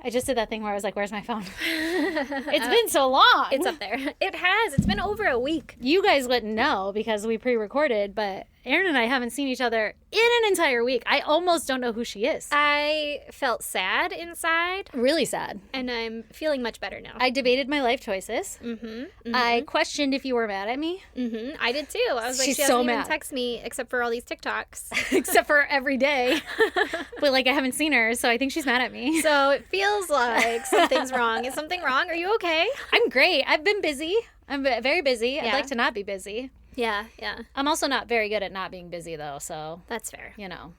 I just did that thing where I was like, where's my phone? It's been so long. It's up there. It has. It's been over a week. You guys wouldn't know because we pre-recorded, but Erin and I haven't seen each other in an entire week. I almost don't know who she is. I felt sad inside. Really sad. And I'm feeling much better now. I debated my life choices. I questioned if you were mad at me. I did too. I was like, She's she so hasn't even mad. texted me except for all these TikToks. Except for every day. But like I haven't seen her, so I think she's mad at me. So it feels like something's wrong. Is something wrong? Are you okay? I'm great. I've been busy. I'm very busy. I'd like to not be busy. Yeah. I'm also not very good at not being busy, though, so... That's fair. You know.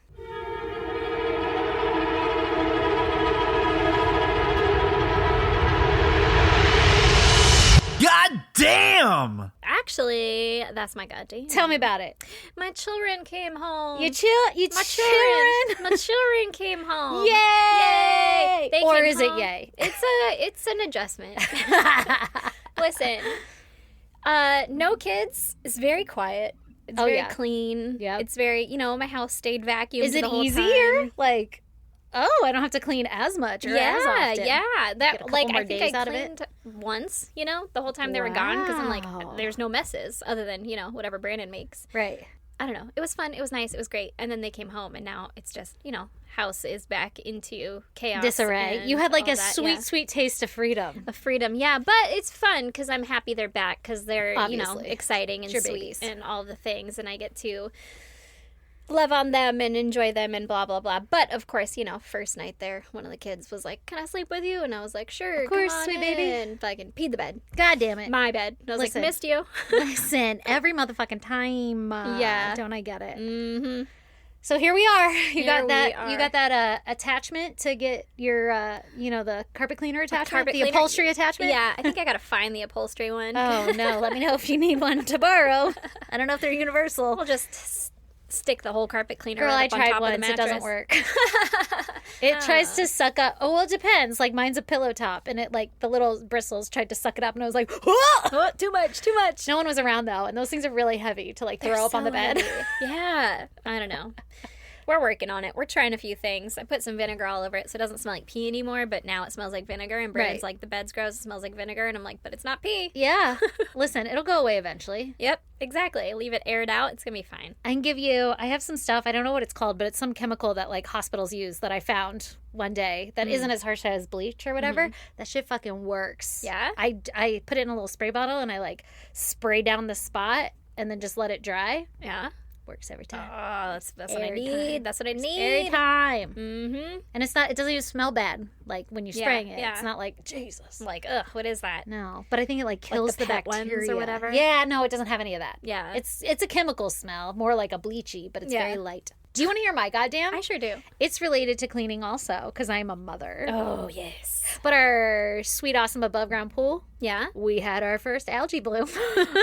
God damn! Actually, that's my goddamn. Tell me about it. My children came home. My children. My children came home. Yay! They Or came is it home. yay? It's an adjustment. Listen, no kids. It's very quiet. It's very clean. Yep. It's very, my house stayed vacuumed. Is it the whole easier? time. Like, I don't have to clean as much or as often. Yeah. Get a couple more I think days I out of it? cleaned once, the whole time they were gone because I'm Wow. like, there's no messes other than, whatever Brandon makes. Right. I don't know. It was fun. It was nice. It was great. And then they came home and now it's just, house is back into chaos. Disarray. and You had like all a that, sweet, yeah. sweet taste of freedom. Of freedom, yeah, but it's fun because I'm happy they're back because they're, Obviously. exciting and It's your sweet babies. and all the things, and I get to love on them and enjoy them and blah, blah, blah. But, of course, first night there, one of the kids was like, can I sleep with you? And I was like, sure, Of course, come on sweet baby. And fucking peed the bed. God damn it. My bed. And I was Listen. like, missed you. Listen, every motherfucking time. Yeah. Don't I get it? Mm-hmm. So here we are. You Here got we that. are. You got that attachment to get your, the carpet cleaner attachment, carpet the cleaner? upholstery attachment. Yeah, I think I gotta find the upholstery one. Oh no! Let me know if you need one to borrow. I don't know if they're universal. We'll just stick the whole carpet cleaner Girl, right I up on tried top of the once. It doesn't mattress. work. It tries to suck up. Oh, well, it depends. Like mine's a pillow top, and it the little bristles tried to suck it up, and I was like, Oh, too much. No one was around though, and those things are really heavy to throw up on the bed. Yeah, I don't know. We're working on it. We're trying a few things. I put some vinegar all over it so it doesn't smell like pee anymore, but now it smells like vinegar. And Brandon's Right. like, the bed's gross, it smells like vinegar. And I'm like, but it's not pee. Yeah. Listen, it'll go away eventually. Yep, exactly. Leave it aired out. It's going to be fine. I have some stuff, I don't know what it's called, but it's some chemical that hospitals use that I found one day that isn't as harsh as bleach or whatever. That shit fucking works. Yeah? I put it in a little spray bottle and I spray down the spot and then just let it dry. Yeah. Works every time. Oh, that's what I Every need. time. That's what I Every need. time. Mm-hmm. And it doesn't even smell bad when you're Yeah, spraying it. yeah. It's not like, Jesus. I'm like, ugh, what is that? No, but I think it kills the the pet ones or bacteria whatever? Yeah, no, it doesn't have any of that. Yeah. It's a chemical smell, more like a bleachy, but it's Yeah. very light. Do you want to hear my goddamn? I sure do. It's related to cleaning also, because I'm a mother. Oh, yes. But our sweet, awesome above ground pool, Yeah? we had our first algae bloom.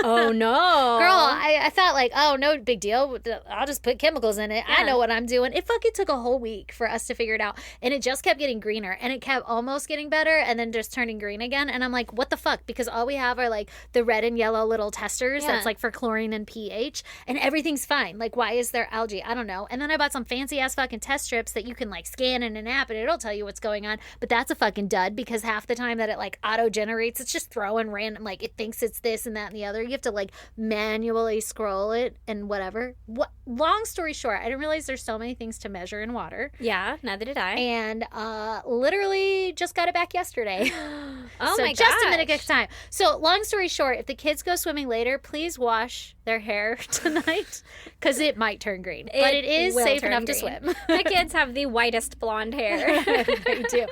Oh, no. Girl, I thought oh, no big deal. I'll just put chemicals in it. I Yeah. know what I'm doing. It fucking took a whole week for us to figure it out. And it just kept getting greener. And it kept almost getting better and then just turning green again. And I'm like, what the fuck? Because all we have are the red and yellow little testers. Yeah. That's for chlorine and pH. And everything's fine. Why is there algae? I don't know. And then I bought some fancy ass fucking test strips that you can scan in an app and it'll tell you what's going on. But that's a fucking dud because half the time that it auto generates, it's just throwing random, it thinks it's this and that and the other. You have to manually scroll it and whatever. Long story short, I didn't realize there's so many things to measure in water. Yeah, neither did I. And literally just got it back yesterday. Oh, so my just a gosh. minute of time. So long story short, if the kids go swimming later, please wash their hair tonight because it might turn green. But it is will safe turn enough to green. swim. My kids have the whitest blonde hair. They do.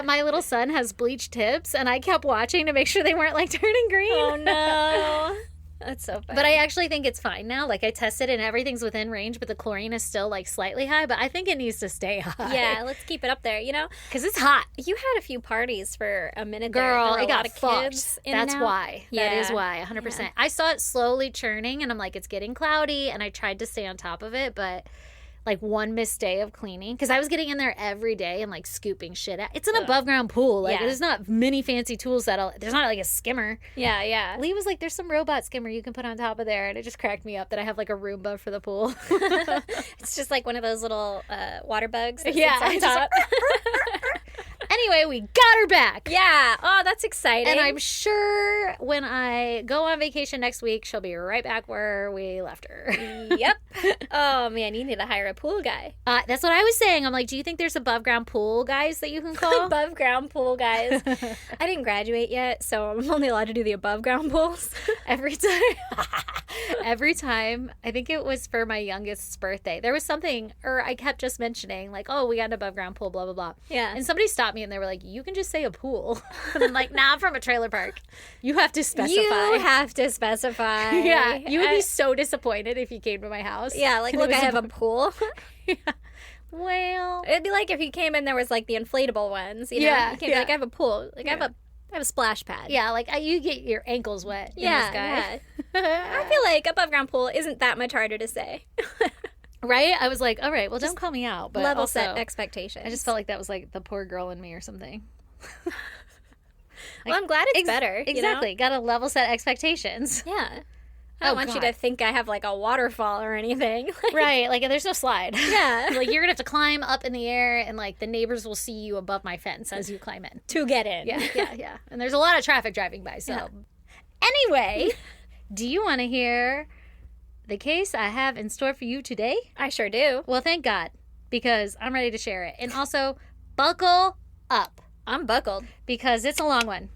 My little son has bleached tips, and I kept watching to make sure they weren't turning green. Oh, no. That's so funny. But I actually think it's fine now. I tested and everything's within range, but the chlorine is still slightly high. But I think it needs to stay high. Yeah, let's keep it up there, because it's hot. You had a few parties for a minute Girl, there. There were it a got lot of fucked. kids in That's and out. why. That is Yeah. why. 100%. Yeah. I saw it slowly churning, and I'm it's getting cloudy, and I tried to stay on top of it, but one missed day of cleaning because I was getting in there every day and scooping shit out. It's an above ground pool. Yeah. There's not many fancy tools there's not a skimmer. Yeah, yeah. Lee was there's some robot skimmer you can put on top of there, and it just cracked me up that I have a Roomba for the pool. It's just one of those little water bugs that Yeah, sits on just top. Anyway, we got her back. Yeah. Oh, that's exciting. And I'm sure when I go on vacation next week, she'll be right back where we left her. Yep. Oh, man, you need to hire a pool guy. That's what I was saying. I'm like, do you think there's above ground pool guys that you can call? Above ground pool guys. I didn't graduate yet, so I'm only allowed to do the above ground pools. Every time, I think it was for my youngest's birthday, there was something, or I kept just mentioning, like, oh, we got an above ground pool, blah, blah, blah. Yeah. And somebody stopped me and they were like, you can just say a pool. And I'm like, nah, I'm from a trailer park. You have to specify. You have to specify. Yeah. You would be so disappointed if you came to my house. Yeah, like, look, I have a pool. Yeah. Well, it'd be like if you came in, there was like the inflatable ones. You know? Yeah, You can't be like, I have a pool. Like, I have a splash pad. yeah, like you get your ankles wet in this guy. I feel like above ground pool isn't that much harder to say. Right? I was like, all right, well, don't call me out. But Level also, set expectations. I just felt like that was like the poor girl in me or something. Well, I'm glad it's better. Exactly. Got to level set expectations. You know? Yeah. I don't want you to think I have like a waterfall or anything. Right. Like there's no slide. Yeah. Like you're going to have to climb up in the air and like the neighbors will see you above my fence as you climb in. To get in. Yeah. And there's a lot of traffic driving by. So anyway, do you want to hear the case I have in store for you today? I sure do. Well, thank God, because I'm ready to share it. And also, buckle up. I'm buckled. Because it's a long one.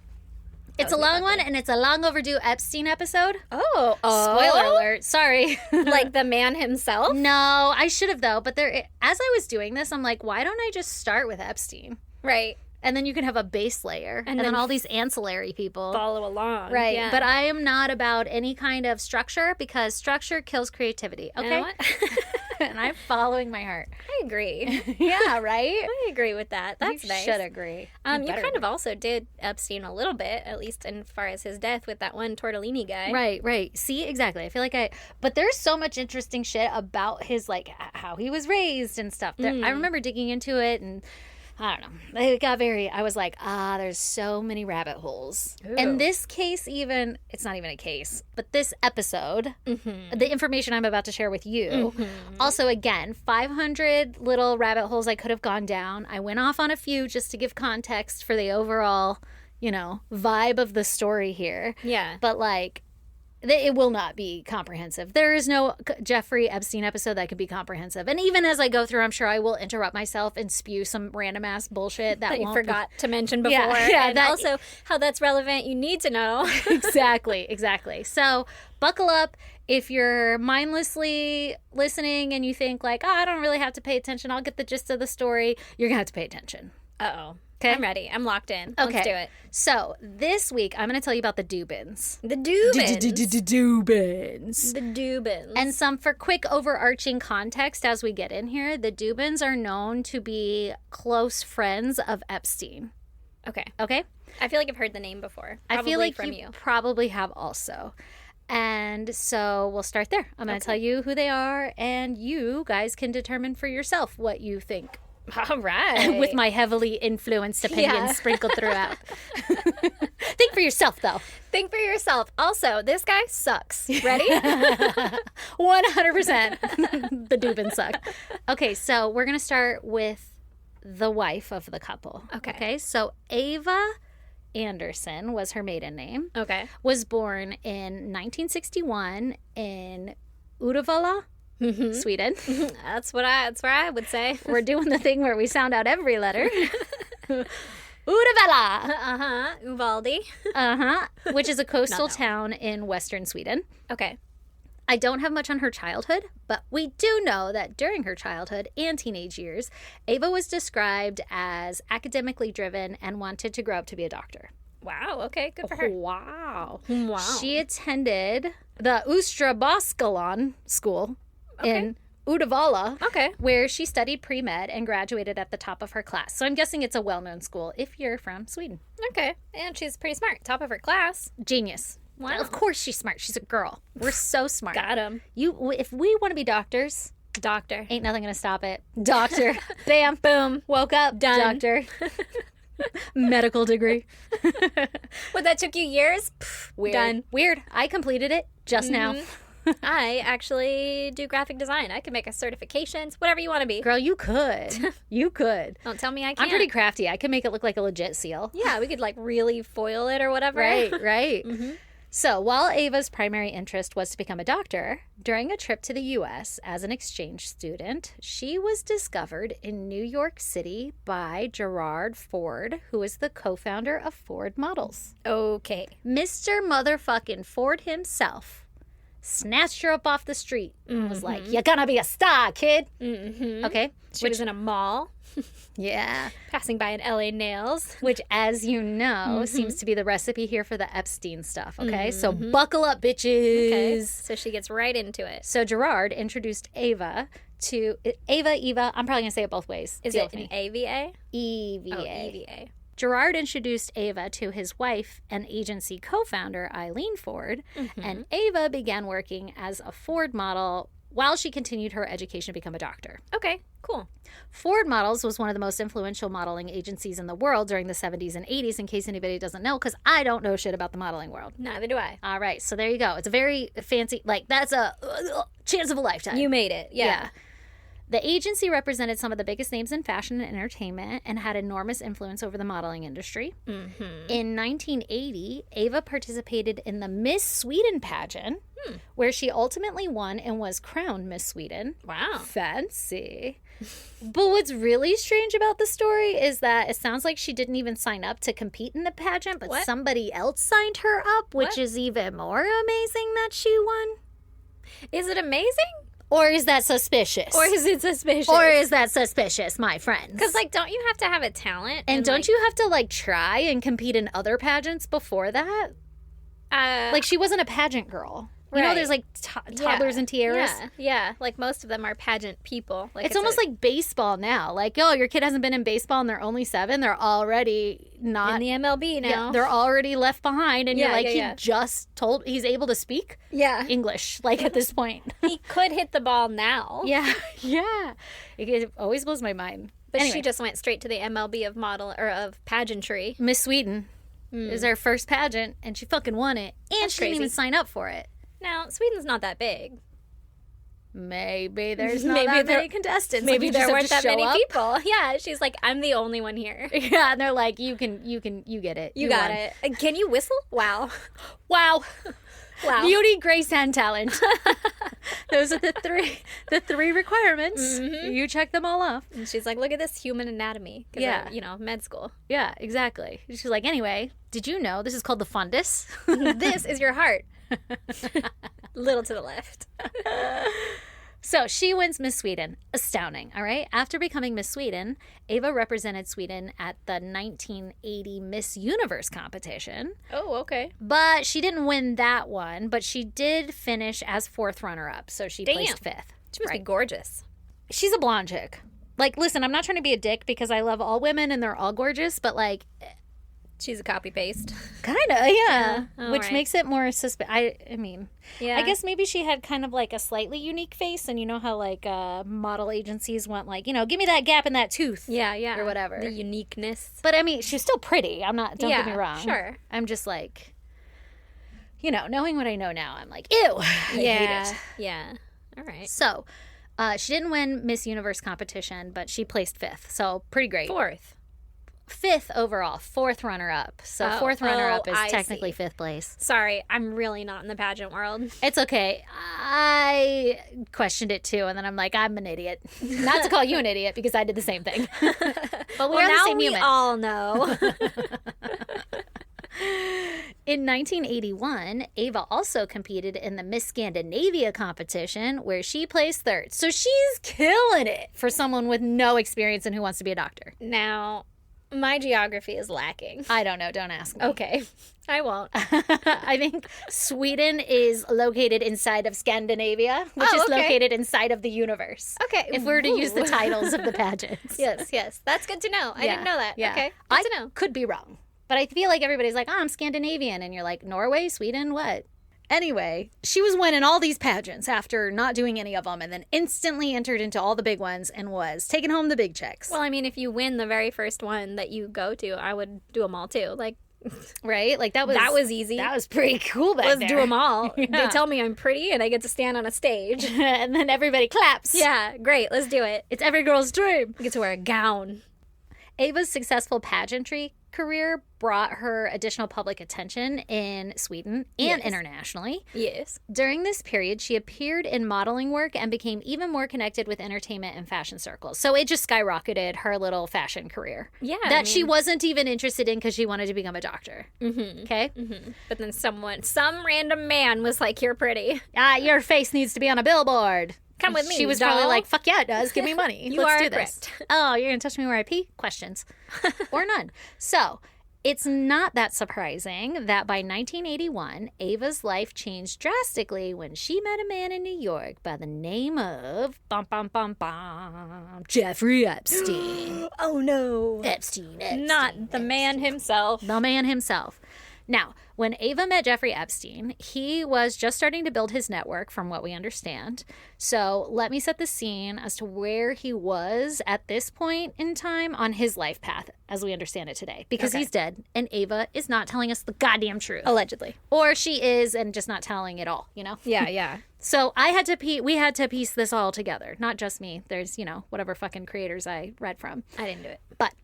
It's a long one, and it's a long overdue Epstein episode. Oh. Spoiler alert. Sorry. Like the man himself? No, I should have, though. But as I was doing this, I'm like, why don't I just start with Epstein? Right. And then you can have a base layer. And then all these ancillary people. Follow along. Right. Yeah. But I am not about any kind of structure because structure kills creativity. Okay? You know what? And I'm following my heart. I agree. Yeah, right? I agree with that. That's you nice. should agree. You kind of also did Epstein a little bit, at least as far as his death with that one tortellini guy. Right. See, exactly. I feel like but there's so much interesting shit about his, like, how he was raised and stuff. I remember digging into it and I don't know. I was like, there's so many rabbit holes. Ooh. And this case it's not even a case, but this episode, the information I'm about to share with you, also, again, 500 little rabbit holes I could have gone down. I went off on a few just to give context for the overall, vibe of the story here. Yeah. But, like, it will not be comprehensive. There is no Jeffrey Epstein episode that could be comprehensive. And even as I go through, I'm sure I will interrupt myself and spew some random ass bullshit that you won't forgot to mention before. Yeah, and also how that's relevant, you need to know. Exactly. So buckle up. If you're mindlessly listening and you think like, I don't really have to pay attention, I'll get the gist of the story, you're going to have to pay attention. Uh-oh. Okay. I'm ready. I'm locked in. Okay. Let's do it. So this week, I'm going to tell you about the Dubins. The Dubins. Dubins. The Dubins. And some for quick overarching context as we get in here, the Dubins are known to be close friends of Epstein. Okay. I feel like I've heard the name before. I feel like from you probably have also. And so we'll start there. I'm going to tell you who they are, and you guys can determine for yourself what you think. All right. With my heavily influenced opinions sprinkled throughout. Think for yourself, though. Think for yourself. Also, this guy sucks. Ready? 100%. The Dubin suck. Okay, so we're going to start with the wife of the couple. Okay, so Eva Anderson was her maiden name. Okay. Was born in 1961 in Uddevalla, Sweden. That's where I would say. We're doing the thing where we sound out every letter. Uddevalla. Uvalde. Which is a coastal town in western Sweden. Okay. I don't have much on her childhood, but we do know that during her childhood and teenage years, Eva was described as academically driven and wanted to grow up to be a doctor. Wow. Okay. Good for her. Wow. Wow. She attended the Ustrabaskalan school in Uddevalla, where she studied pre-med and graduated at the top of her class. So I'm guessing it's a well-known school if you're from Sweden. Okay. And she's pretty smart. Top of her class. Genius. Wow. Of course she's smart. She's a girl. We're so smart. Got him. If we want to be doctors, doctor. Ain't nothing going to stop it. Doctor. Bam. Boom. Woke up. Done. Doctor. Medical degree. What, that took you years? Weird. Done. Weird. I completed it just now. I actually do graphic design. I can make a certifications, whatever you want to be. Girl, you could. You could. Don't tell me I can't. I'm pretty crafty. I could make it look like a legit seal. Yeah, we could like really foil it or whatever. Right, right. So while Ava's primary interest was to become a doctor, during a trip to the U.S. as an exchange student, she was discovered in New York City by Gerard Ford, who is the co-founder of Ford Models. Okay. Mr. Motherfucking Ford himself snatched her up off the street and was like, "You're gonna be a star, kid." Okay? She was in a mall, Yeah. passing by an LA Nails. Which, as you know, seems to be the recipe here for the Epstein stuff, okay? So buckle up, bitches. Okay. So she gets right into it. So Gerard introduced Eva to... Eva, I'm probably going to say it both ways. Is Deal it with an me. AVA? EVA. Oh, EVA. Gerard introduced Eva to his wife and agency co-founder, Eileen Ford, and Eva began working as a Ford model while she continued her education to become a doctor. Okay, cool. Ford Models was one of the most influential modeling agencies in the world during the 70s and 80s, in case anybody doesn't know, because I don't know shit about the modeling world. Neither do I. All right, so there you go. It's a very fancy, like, that's a chance of a lifetime. You made it. Yeah. The agency represented some of the biggest names in fashion and entertainment and had enormous influence over the modeling industry. In 1980, Ava participated in the Miss Sweden pageant, where she ultimately won and was crowned Miss Sweden. Wow. Fancy. But what's really strange about the story is that it sounds like she didn't even sign up to compete in the pageant, but What? somebody else signed her up, which What? is even more amazing that she won. Is it amazing? Or is that suspicious? Or is it suspicious? Or is that suspicious, my friends? Because, like, don't you have to have a talent? And don't like, you have to, like, try and compete in other pageants before that? Like, she wasn't a pageant girl. You know, Right. there's, like, toddlers and tiaras. Yeah. Like, most of them are pageant people. Like, It's almost like baseball now. Like, oh, your kid hasn't been in baseball and they're only 7. They're already not... in the MLB now. Yeah, they're already left behind. And you're Yeah, like, yeah. he's able to speak Yeah. English, like, at this point. He could hit the ball now. Yeah. It always blows my mind. But Anyway. she just went straight to the MLB of pageantry. Miss Sweden is her first pageant, and she fucking won it. And That's she didn't even crazy. sign up for it. Now, Sweden's not that big. Maybe there's not Maybe that there- many contestants. Maybe Like, you there just have weren't to that show many up. people. Yeah, she's like, I'm the only one here. Yeah, and they're like, you get it. You got won. it. Can you whistle? Wow. Wow. Wow. Beauty, grace, and talent. Those are the three requirements. You check them all off. And she's like, look at this human anatomy. 'Cause Yeah. med school. Yeah, exactly. She's like, anyway, did you know this is called the fundus? This is your heart. Little to the left. So she wins Miss Sweden. Astounding, all right? After becoming Miss Sweden, Ava represented Sweden at the 1980 Miss Universe competition. Oh, okay. But she didn't win that one, but she did finish as 4th runner-up, so she placed 5th. She must be gorgeous. She's a blonde chick. Like, listen, I'm not trying to be a dick because I love all women and they're all gorgeous, but, like, She's a copy paste. kind of, yeah. all Which right. makes it more I mean, Yeah. I guess maybe she had kind of, like, a slightly unique face, and you know how, like, model agencies want, like, you know, give me that gap in that tooth. Yeah. Or whatever. The uniqueness. But, I mean, she's still pretty. Don't get me wrong. Sure. I'm just, like, you know, knowing what I know now, I'm like, ew, I hate it. Yeah. All right. So, she didn't win Miss Universe competition, but she placed 5th. So, pretty great. 4th. 5th overall, 4th runner-up. So, 4th runner-up is I technically see. 5th place. Sorry, I'm really not in the pageant world. It's okay. I questioned it too, and then I'm like, I'm an idiot. Not to call you an idiot, because I did the same thing. But we're the now same we human. all know. In 1981, Ava also competed in the Miss Scandinavia competition, where she placed 3rd. So she's killing it for someone with no experience and who wants to be a doctor. Now, my geography is lacking. I don't know. Don't ask me. Okay, I won't. I think Sweden is located inside of Scandinavia, which Oh, is okay. located inside of the universe. Okay. If we were to use the Ooh. titles of the pageants. Yes. That's good to know. I didn't know that. Yeah. Okay, good I to know. could be wrong. But I feel like everybody's like, oh, I'm Scandinavian. And you're like, Norway, Sweden, what? Anyway, she was winning all these pageants after not doing any of them, and then instantly entered into all the big ones and was taking home the big checks. Well, I mean, if you win the very first one that you go to, I would do them all too. Like, right? Like that was easy. That was pretty cool back there. Let's do them all. Yeah. They tell me I'm pretty and I get to stand on a stage. And then everybody claps. Yeah, great. Let's do it. It's every girl's dream. I get to wear a gown. Ava's successful pageantry career brought her additional public attention in Sweden and internationally. Yes. During this period, she appeared in modeling work and became even more connected with entertainment and fashion circles. So it just skyrocketed her little fashion career. Yeah. That she wasn't even interested in because she wanted to become a doctor. Mm-hmm. Okay? Mm-hmm. But then some random man was like, you're pretty. Your face needs to be on a billboard. Come with me, She was doll. probably like, fuck yeah, it does. Give me money. You Let's are do this. correct. Oh, you're going to touch me where I pee? Questions. Or none. So it's not that surprising that by 1981, Ava's life changed drastically when she met a man in New York by the name of Jeffrey Epstein. Oh, no. Epstein. Not the man himself. The man himself. Now, when Ava met Jeffrey Epstein, he was just starting to build his network, from what we understand. So let me set the scene as to where he was at this point in time on his life path, as we understand it today. Because he's dead, and Ava is not telling us the goddamn truth. Allegedly. Or she is, and just not telling it all, you know? Yeah, yeah. So we had to piece this all together. Not just me. There's, whatever fucking creators I read from. I didn't do it. But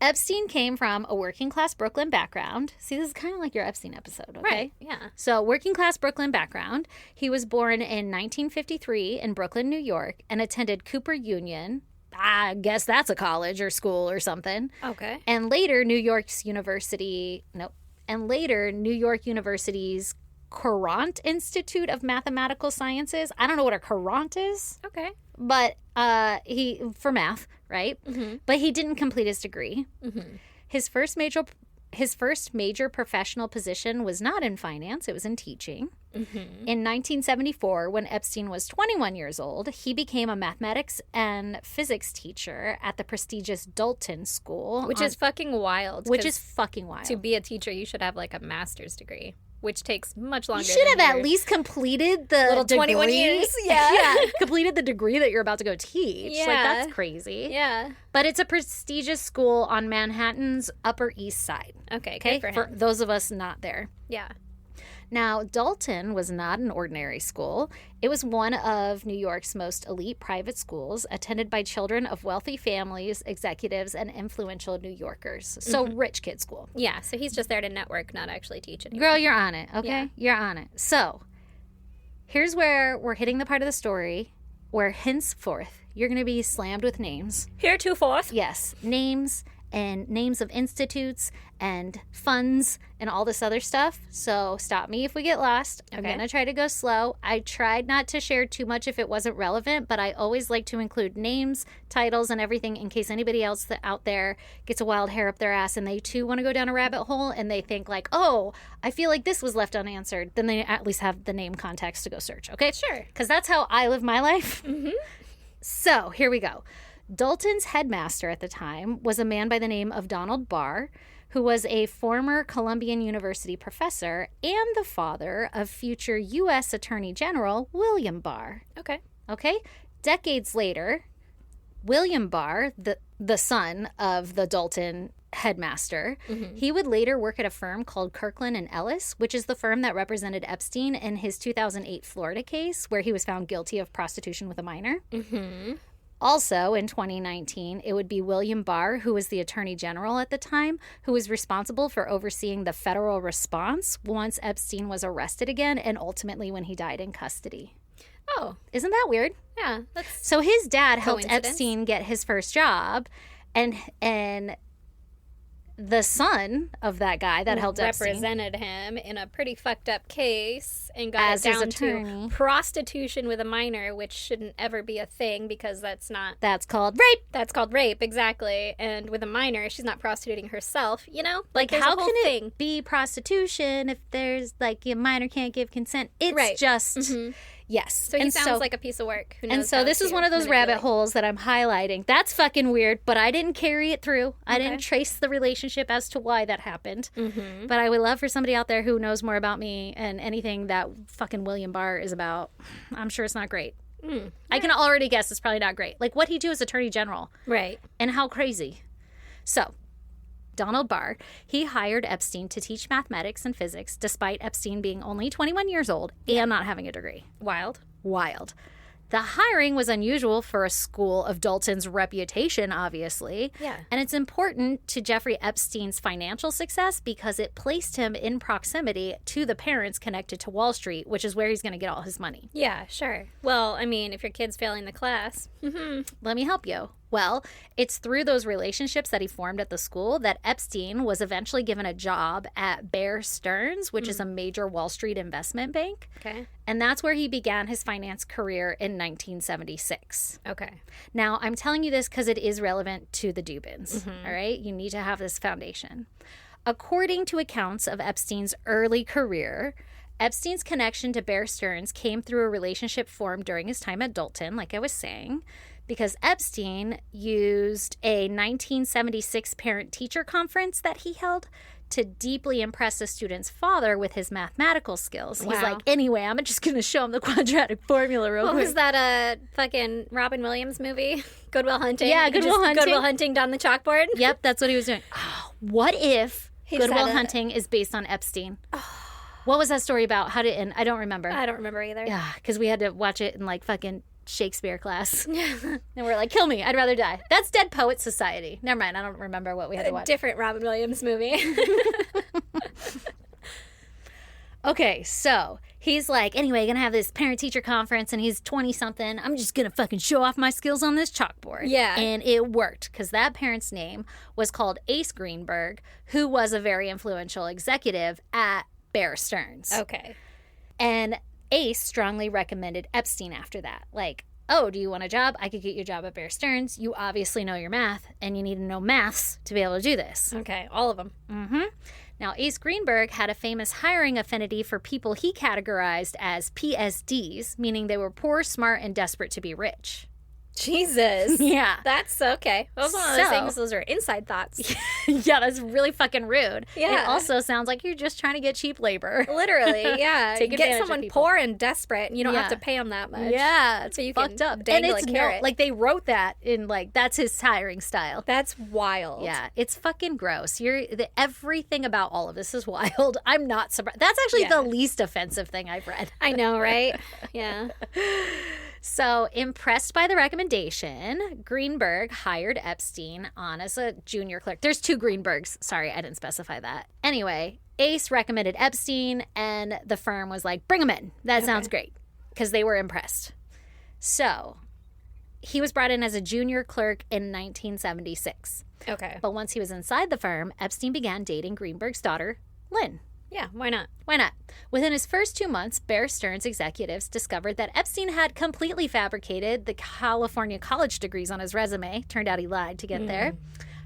Epstein came from a working class Brooklyn background. See, this is kind of like your Epstein episode, okay? Right, yeah. So, working class Brooklyn background. He was born in 1953 in Brooklyn, New York, and attended Cooper Union. I guess that's a college or school or something. Okay. And later, New York University's Courant Institute of Mathematical Sciences. I don't know what a Courant is. Okay. But he for math, right? Mm-hmm. But he didn't complete his degree. Mm-hmm. His first major professional position was not in finance, it was in teaching. Mm-hmm. In 1974, when Epstein was 21 years old, he became a mathematics and physics teacher at the prestigious Dalton School. Which is fucking wild. Which is fucking wild. To be a teacher, you should have like a master's degree, which takes much longer. You should than have your at least completed the little 21 degree. years. Yeah. Completed the degree that you're about to go teach. Yeah. Like, that's crazy. Yeah. But it's a prestigious school on Manhattan's Upper East Side. Okay, Okay, good for him. those of us not there. Yeah. Now, Dalton was not an ordinary school. It was one of New York's most elite private schools, attended by children of wealthy families, executives, and influential New Yorkers. So, rich kid school. Yeah, so he's just there to network, not actually teach anyone. Girl, you're on it, okay? Yeah. You're on it. So, here's where we're hitting the part of the story where henceforth you're going to be slammed with names. Heretofore. Yes, names and names of institutes and funds and all this other stuff. So stop me if we get lost. I'm Okay. going to try to go slow. I tried not to share too much if it wasn't relevant, but I always like to include names, titles, and everything in case anybody else out there gets a wild hair up their ass and they too want to go down a rabbit hole and they think like, oh, I feel like this was left unanswered. Then they at least have the name context to go search, okay? Sure. Because that's how I live my life. Mm-hmm. So here we go. Dalton's headmaster at the time was a man by the name of Donald Barr, who was a former Columbian University professor and the father of future U.S. Attorney General William Barr. Okay. Okay? Decades later, William Barr, the son of the Dalton headmaster, he would later work at a firm called Kirkland and Ellis, which is the firm that represented Epstein in his 2008 Florida case where he was found guilty of prostitution with a minor. Mm-hmm. Also, in 2019, it would be William Barr, who was the Attorney General at the time, who was responsible for overseeing the federal response once Epstein was arrested again and ultimately when he died in custody. Oh, Isn't that weird? yeah. That's So his dad helped Coincidence? Epstein get his first job, and the son of that guy that helped Epstein represented him in a pretty fucked up case and got As it his down attorney. to prostitution with a minor, which shouldn't ever be a thing because that's that's called rape. That's called rape, exactly. And with a minor, she's not prostituting herself, you know? Like, there's how a whole can thing. it be prostitution if there's like a minor can't give consent? It's Right. just Mhm. yes. So he And sounds like a piece of work. Who knows And so how this is to one of those rabbit manipulate. holes that I'm highlighting. That's fucking weird, but I didn't carry it through. I Okay. didn't trace the relationship as to why that happened. Mhm. But I would love for somebody out there who knows more about me and anything that fucking William Barr is about. I'm sure it's not great. I can already guess it's probably not great. Like, what'd he do as Attorney General? Right. And how crazy. So, Donald Barr, he hired Epstein to teach mathematics and physics, despite Epstein being only 21 years old and not having a degree. Wild. The hiring was unusual for a school of Dalton's reputation, obviously. Yeah. And it's important to Jeffrey Epstein's financial success because it placed him in proximity to the parents connected to Wall Street, which is where he's going to get all his money. Yeah, sure. Well, I mean, if your kid's failing the class. Let me help you. Well, it's through those relationships that he formed at the school that Epstein was eventually given a job at Bear Stearns, which is a major Wall Street investment bank. Okay. And that's where he began his finance career in 1976. Okay. Now, I'm telling you this because it is relevant to the Dubins, all right? You need to have this foundation. According to accounts of Epstein's early career, Epstein's connection to Bear Stearns came through a relationship formed during his time at Dalton, like I was saying, because Epstein used a 1976 parent-teacher conference that he held to deeply impress a student's father with his mathematical skills. He's like, anyway, I'm just going to show him the quadratic formula real quick. What was that fucking Robin Williams movie? Good Will Hunting? Yeah, Good Will Hunting. Good Will Hunting down the chalkboard? Yep, that's what he was doing. Oh, what if Good said Will it. Hunting is based on Epstein? What was that story about? How did it end? I don't remember. I don't remember either. Yeah, because we had to watch it in like fucking Shakespeare class. And we're like, kill me. I'd rather die. That's Dead Poets Society. Never mind. I don't remember what we had to watch. Different Robin Williams movie. Okay, so he's like, anyway, gonna have this parent-teacher conference, and he's 20-something. I'm just gonna fucking show off my skills on this chalkboard. Yeah. And it worked, because that parent's name was called Ace Greenberg, who was a very influential executive at Bear Stearns. Okay. And Ace strongly recommended Epstein after that. Like, oh, do you want a job? I could get you a job at Bear Stearns. You obviously know your math, and you need to know maths to be able to do this. Okay, all of them. Now, Ace Greenberg had a famous hiring affinity for people he categorized as PSDs, meaning they were poor, smart, and desperate to be rich. Jesus. Yeah. That's okay. That was one of those things. Those are inside thoughts. Yeah, that's really fucking rude. Yeah. It also sounds like you're just trying to get cheap labor. Literally, yeah. Take advantage Get of someone people. poor and desperate, and you don't have to pay them that much. Yeah, it's So you fucked can up. dangle And it's a carrot. like they wrote that in like that's his hiring style. That's wild. Yeah, it's fucking gross. Everything about all of this is wild. I'm not surprised. That's actually the least offensive thing I've read. I know, right? Yeah. So, impressed by the recommendation, Greenberg hired Epstein on as a junior clerk. There's two Greenbergs. Sorry, I didn't specify that. Anyway, Ace recommended Epstein, and the firm was like, bring him in. That sounds great, because they were impressed. So, he was brought in as a junior clerk in 1976. Okay. But once he was inside the firm, Epstein began dating Greenberg's daughter, Lynn. Yeah, why not? Why not? Within his first 2 months, Bear Stearns executives discovered that Epstein had completely fabricated the California college degrees on his resume. Turned out he lied to get there.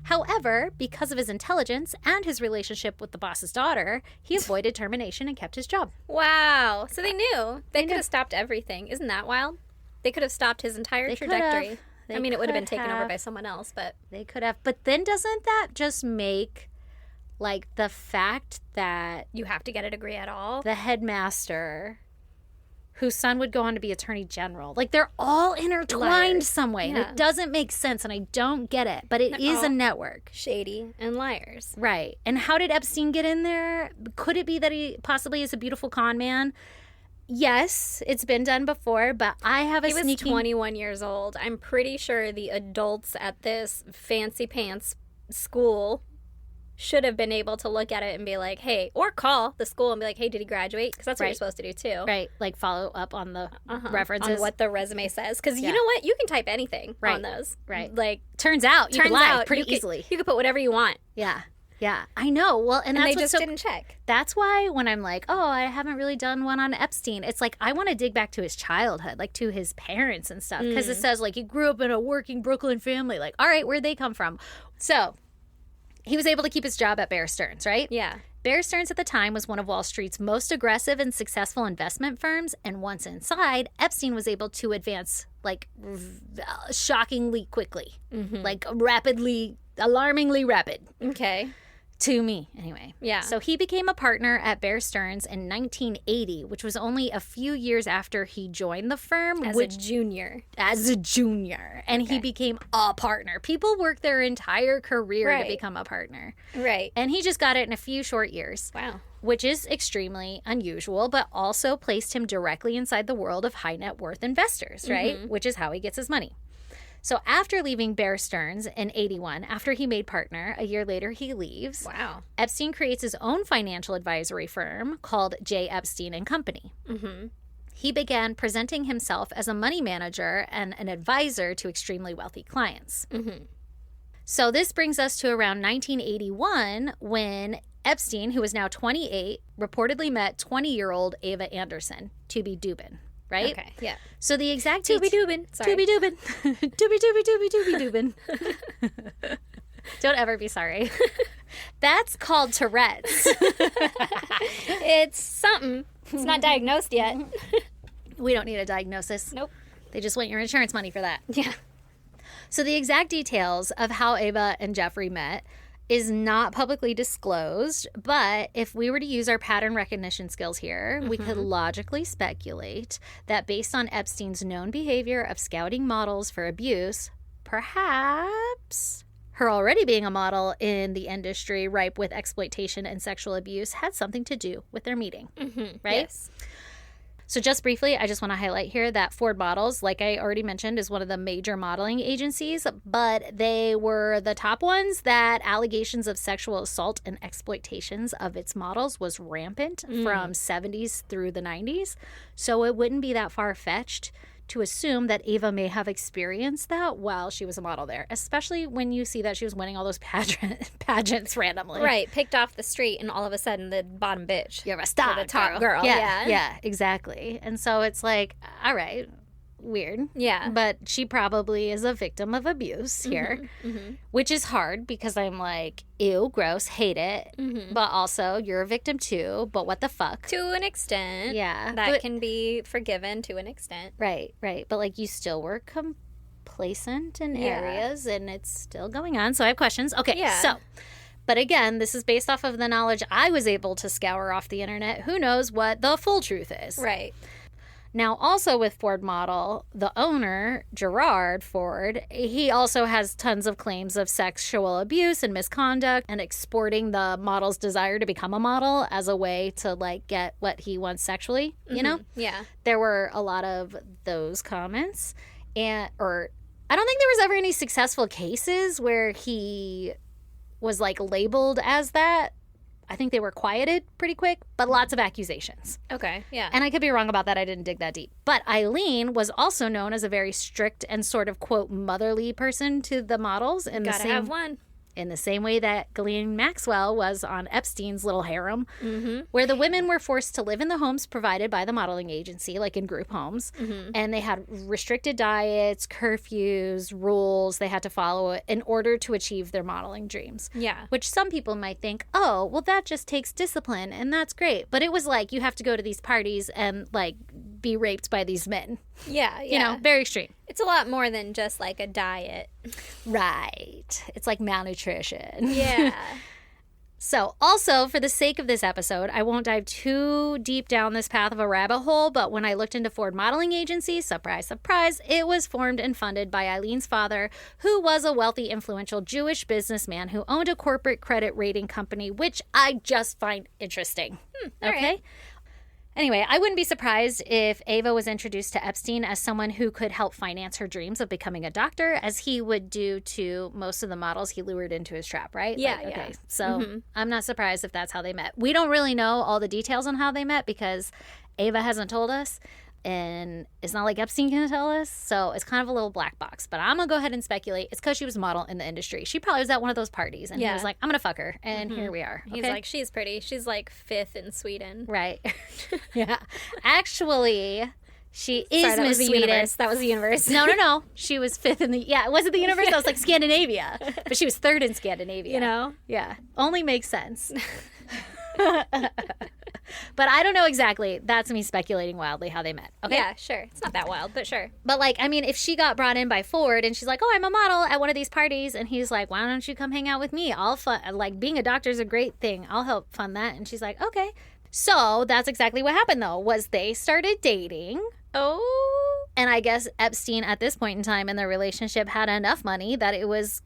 However, because of his intelligence and his relationship with the boss's daughter, he avoided termination and kept his job. Wow. So they knew. They could have stopped everything. Isn't that wild? They could have stopped his entire trajectory. I mean, it would have been taken over by someone else, but... They could have. But then doesn't that just make... like the fact that You have to get a degree at all? the headmaster, whose son would go on to be attorney general, like they're all intertwined Liars. some way. And Yeah. it doesn't make sense, and I don't get it. But it is a network. Shady and liars. Right. And how did Epstein get in there? Could it be that he possibly is a beautiful con man? Yes, it's been done before, but I have a He was sneaking... 21 years old. I'm pretty sure the adults at this fancy pants school should have been able to look at it and be like, hey, or call the school and be like, hey, did he graduate? Because that's what you're supposed to do too. Right, like follow up on the references. On what the resume says. Because you know what? You can type anything on those. Right. Like, Turns out you can lie pretty easily. You can put whatever you want. Yeah. Yeah, I know. Well, and that's they what's just didn't check. That's why when I'm like, oh, I haven't really done one on Epstein, it's like I want to dig back to his childhood, like to his parents and stuff. Because it says like he grew up in a working Brooklyn family. Like, all right, where'd they come from? So he was able to keep his job at Bear Stearns, right? Yeah. Bear Stearns at the time was one of Wall Street's most aggressive and successful investment firms. And once inside, Epstein was able to advance like shockingly quickly, like rapidly, alarmingly rapid. Okay. To me, anyway. Yeah. So he became a partner at Bear Stearns in 1980, which was only a few years after he joined the firm. As a junior. As a junior. And he became a partner. People work their entire career to become a partner. Right. And he just got it in a few short years. Wow. Which is extremely unusual, but also placed him directly inside the world of high net worth investors, right? Which is how he gets his money. So after leaving Bear Stearns in 81, after he made partner, a year later he leaves. Wow. Epstein creates his own financial advisory firm called J. Epstein and Company. He began presenting himself as a money manager and an advisor to extremely wealthy clients. So this brings us to around 1981 when Epstein, who was now 28, reportedly met 20-year-old Eva Anderson, to be Dubin. Right? Okay, yeah. So the exact To be Dubin. Sorry. To be Dubin. To be Dubin. Don't ever be sorry. That's called Tourette's. It's something. It's not diagnosed yet. We don't need a diagnosis. Nope. They just want your insurance money for that. Yeah. So the exact details of how Eva and Jeffrey met is not publicly disclosed, but if we were to use our pattern recognition skills here, we could logically speculate that based on Epstein's known behavior of scouting models for abuse, perhaps her already being a model in the industry ripe with exploitation and sexual abuse had something to do with their meeting, right? Yes. So just briefly, I just want to highlight here that Ford Models, like I already mentioned, is one of the major modeling agencies, but they were the top ones that allegations of sexual assault and exploitations of its models was rampant from 70s through the 90s. So it wouldn't be that far-fetched to assume that Eva may have experienced that while she was a model there, especially when you see that she was winning all those pageants randomly. Right, picked off the street, and all of a sudden the bottom bitch. You're a star, the top girl. Yeah, exactly. And so it's like, all right, weird. Yeah. But she probably is a victim of abuse here, which is hard because I'm like, ew, gross, hate it. But also, you're a victim too, but what the fuck? To an extent. Yeah. That can be forgiven to an extent. Right. But like you still were complacent in areas and it's still going on. So I have questions. Okay, so... But again, this is based off of the knowledge I was able to scour off the internet. Who knows what the full truth is? Right. Now, also with Ford Model, the owner, Gerard Ford, he also has tons of claims of sexual abuse and misconduct and exporting the model's desire to become a model as a way to, like, get what he wants sexually, you know? Yeah. There were a lot of those comments. I don't think there was ever any successful cases where he was, like, labeled as that. I think they were quieted pretty quick, but lots of accusations. Okay, yeah. And I could be wrong about that. I didn't dig that deep. But Eileen was also known as a very strict and sort of, quote, motherly person to the models. Gotta have one. In the same way that Ghislaine Maxwell was on Epstein's little harem, where the women were forced to live in the homes provided by the modeling agency, like in group homes, and they had restricted diets, curfews, rules they had to follow in order to achieve their modeling dreams. Yeah. Which some people might think, oh, well, that just takes discipline, and that's great. But it was like, you have to go to these parties and, like, be raped by these men. Yeah. You know, very extreme. It's a lot more than just like a diet. Right. It's like malnutrition. Yeah. So, also, for the sake of this episode, I won't dive too deep down this path of a rabbit hole, but when I looked into Ford Modeling Agency, surprise, surprise, it was formed and funded by Eileen's father, who was a wealthy, influential Jewish businessman who owned a corporate credit rating company, which I just find interesting. Okay? right. Anyway, I wouldn't be surprised if Eva was introduced to Epstein as someone who could help finance her dreams of becoming a doctor, as he would do to most of the models he lured into his trap, right? Yeah, Like, okay. yeah. So I'm not surprised if that's how they met. We don't really know all the details on how they met because Eva hasn't told us, and it's not like Epstein can tell us, so it's kind of a little black box. But I'm going to go ahead and speculate. It's because she was a model in the industry. She probably was at one of those parties, and he was like, I'm going to fuck her, and here we are. He's like, she's pretty. She's like 5th in Sweden. Right. Yeah. Actually, she is Sorry, that Miss was the Sweden. universe. That was the universe. No. She was 5th in the... Yeah, it wasn't the universe. That was like Scandinavia. But she was 3rd in Scandinavia. You know? Yeah. Only makes sense. But I don't know exactly. That's me speculating wildly how they met. Okay. Yeah, sure. It's not that wild, but sure. But like, I mean, if she got brought in by Ford and she's like, oh, I'm a model at one of these parties. And he's like, why don't you come hang out with me? I'll fund, like, being a doctor is a great thing. I'll help fund that. And she's like, okay. So that's exactly what happened, though, was they started dating. Oh. And I guess Epstein at this point in time in their relationship had enough money that it was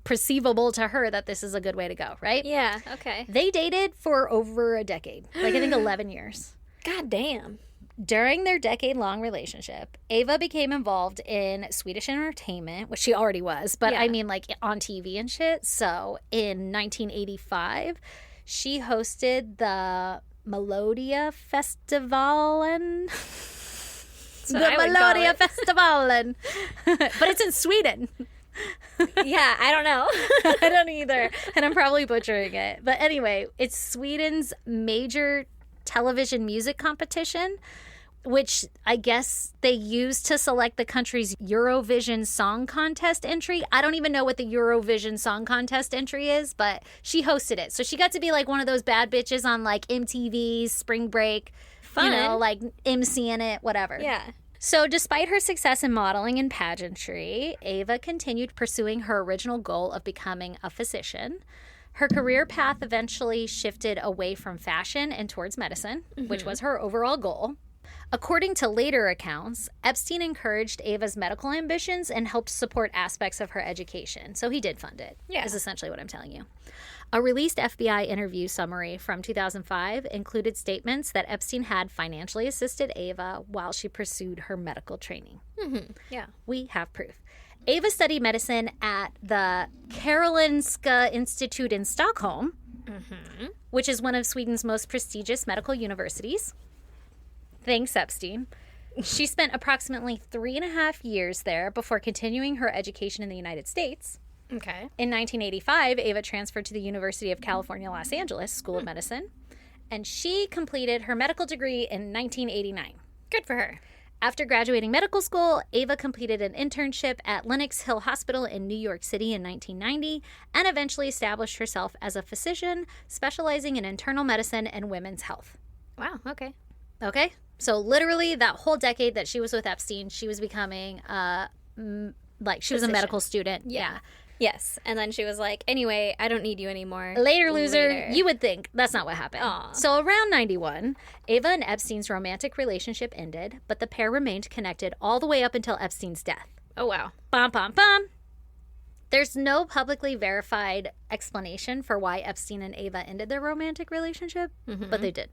perceivable to her that this is a good way to go, right? Yeah, okay. They dated for over a decade, like I think 11 years. God damn. During their decade-long relationship, Eva became involved in Swedish entertainment, which she already was, but Yeah. I mean like on TV and shit. So in 1985, she hosted the Melodia Festivalen. That's what I would call it. Festivalen. But it's in Sweden. Yeah, I don't know. I don't either. And I'm probably butchering it. But anyway, it's Sweden's major television music competition, which I guess they use to select the country's Eurovision Song Contest entry. I don't even know what the Eurovision Song Contest entry is, but she hosted it. So she got to be like one of those bad bitches on like MTV's Spring Break. Fun. You know, like MCing it, whatever. Yeah. So despite her success in modeling and pageantry, Eva continued pursuing her original goal of becoming a physician. Her career path eventually shifted away from fashion and towards medicine, which was her overall goal. According to later accounts, Epstein encouraged Eva's medical ambitions and helped support aspects of her education. So he did fund it, is essentially what I'm telling you. A released FBI interview summary from 2005 included statements that Epstein had financially assisted Eva while she pursued her medical training. Yeah. We have proof. Eva studied medicine at the Karolinska Institute in Stockholm, which is one of Sweden's most prestigious medical universities. Thanks, Epstein. She spent approximately 3.5 years there before continuing her education in the United States. Okay. In 1985, Eva transferred to the University of California, Los Angeles School of Medicine, and she completed her medical degree in 1989. Good for her. After graduating medical school, Eva completed an internship at Lenox Hill Hospital in New York City in 1990 and eventually established herself as a physician specializing in internal medicine and women's health. Wow, okay. Okay? So literally that whole decade that she was with Epstein, she was becoming she was a medical student. Yeah. Yes. And then she was like, anyway, I don't need you anymore. Later, loser. Later. You would think. That's not what happened. Aw. So around 91, Eva and Epstein's romantic relationship ended, but the pair remained connected all the way up until Epstein's death. Oh, wow. Bum, bum, bum. There's no publicly verified explanation for why Epstein and Eva ended their romantic relationship, but they did.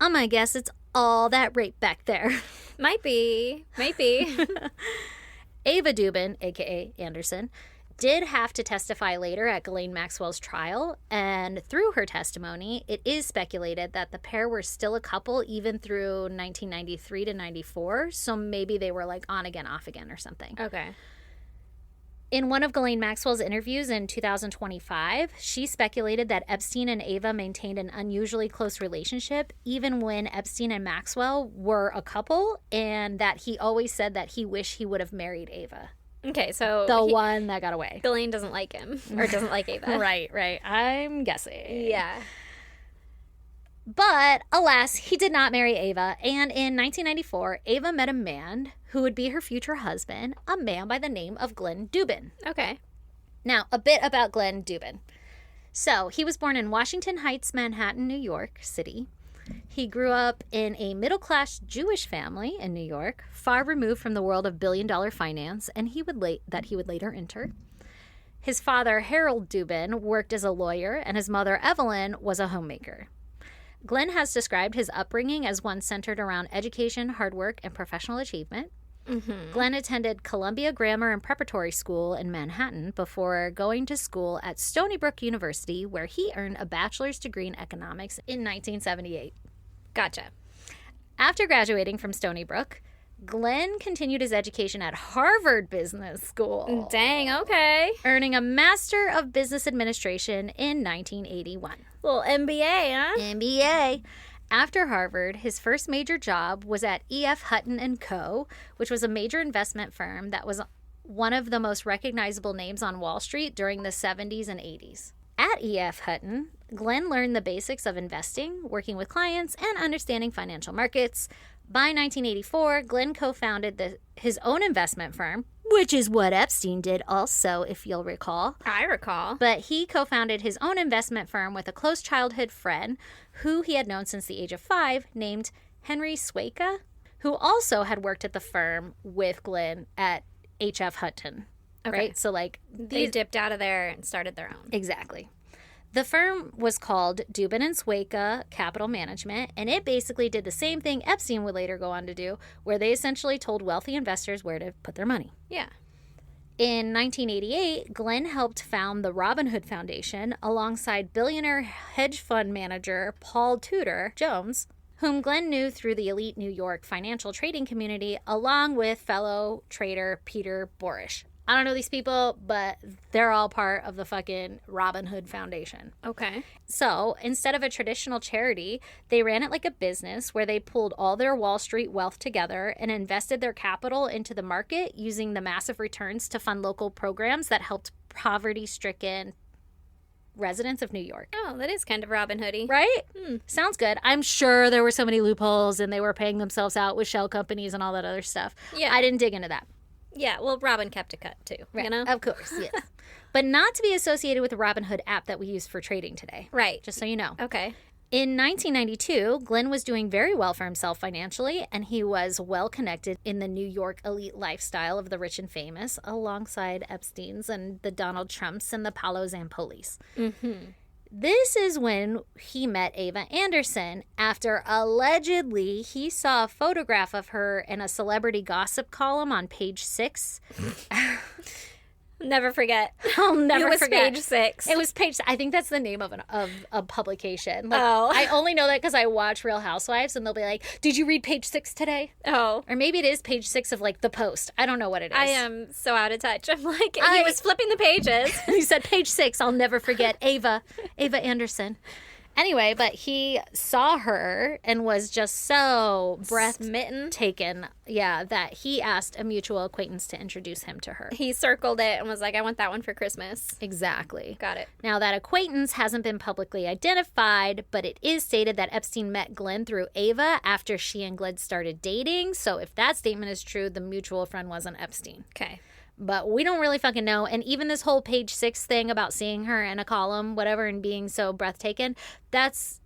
I'm going to guess it's all that rape back there. Might be. Maybe. Eva Dubin, a.k.a. Anderson, did have to testify later at Ghislaine Maxwell's trial, and through her testimony, it is speculated that the pair were still a couple even through 1993 to 94, so maybe they were like on again, off again or something. Okay. In one of Ghislaine Maxwell's interviews in 2025, she speculated that Epstein and Eva maintained an unusually close relationship even when Epstein and Maxwell were a couple, and that he always said that he wished he would have married Eva. Okay, so The one that got away. Ghislaine doesn't like him, or doesn't like Eva. Right. I'm guessing. Yeah. But, alas, he did not marry Eva, and in 1994, Eva met a man who would be her future husband, a man by the name of Glenn Dubin. Okay. Now, a bit about Glenn Dubin. So, he was born in Washington Heights, Manhattan, New York City. He grew up in a middle-class Jewish family in New York, far removed from the world of billion-dollar finance, and he would later enter. His father, Harold Dubin, worked as a lawyer, and his mother, Evelyn, was a homemaker. Glenn has described his upbringing as one centered around education, hard work, and professional achievement. Glenn attended Columbia Grammar and Preparatory School in Manhattan before going to school at Stony Brook University, where he earned a bachelor's degree in economics in 1978. Gotcha. After graduating from Stony Brook, Glenn continued his education at Harvard Business School, Dang, okay. earning a Master of Business Administration in 1981. Little MBA, huh? MBA. After Harvard, his first major job was at E.F. Hutton & Co., which was a major investment firm that was one of the most recognizable names on Wall Street during the 70s and 80s. At EF Hutton, Glenn learned the basics of investing, working with clients, and understanding financial markets. By 1984, Glenn co-founded his own investment firm, which is what Epstein did also, if you'll recall. I recall. But he co-founded his own investment firm with a close childhood friend who he had known since the age of 5, named Henry Swayka, who also had worked at the firm with Glenn at H.F. Hutton. Okay. Right? So, like, They dipped out of there and started their own. Exactly. The firm was called Dubin and Swayka Capital Management, and it basically did the same thing Epstein would later go on to do, where they essentially told wealthy investors where to put their money. Yeah. In 1988, Glenn helped found the Robin Hood Foundation alongside billionaire hedge fund manager Paul Tudor Jones, whom Glenn knew through the elite New York financial trading community, along with fellow trader Peter Borish. I don't know these people, but they're all part of the fucking Robin Hood Foundation. Okay. So instead of a traditional charity, they ran it like a business where they pulled all their Wall Street wealth together and invested their capital into the market using the massive returns to fund local programs that helped poverty-stricken residents of New York. Oh, that is kind of Robin Hoodie. Right? Sounds good. I'm sure there were so many loopholes and they were paying themselves out with shell companies and all that other stuff. Yeah. I didn't dig into that. Yeah, well, Robin kept a cut, too, Right. you know? Of course, yes. But not to be associated with the Robinhood app that we use for trading today. Right. Just so you know. Okay. In 1992, Glenn was doing very well for himself financially, and he was well connected in the New York elite lifestyle of the rich and famous, alongside Epstein's and the Donald Trumps and the Paolo Zampolis. This is when he met Eva Anderson after allegedly he saw a photograph of her in a celebrity gossip column on page 6. Never forget. I'll never It was forget. page 6. It was page. I think that's the name of a publication. Like, Oh. I only know that because I watch Real Housewives, and they'll be like, "Did you read page 6 today?" Oh. Or maybe it is page 6 of like the Post. I don't know what it is. I am so out of touch. I'm like, he was flipping the pages. He said page 6. I'll never forget Eva Anderson. Anyway, but he saw her and was just so breathtaken, that he asked a mutual acquaintance to introduce him to her. He circled it and was like, I want that one for Christmas. Exactly. Got it. Now, that acquaintance hasn't been publicly identified, but it is stated that Epstein met Glenn through Eva after she and Glenn started dating. So if that statement is true, the mutual friend wasn't Epstein. Okay. But we don't really fucking know. And even this whole page 6 thing about seeing her in a column, whatever, and being so breathtaking, that's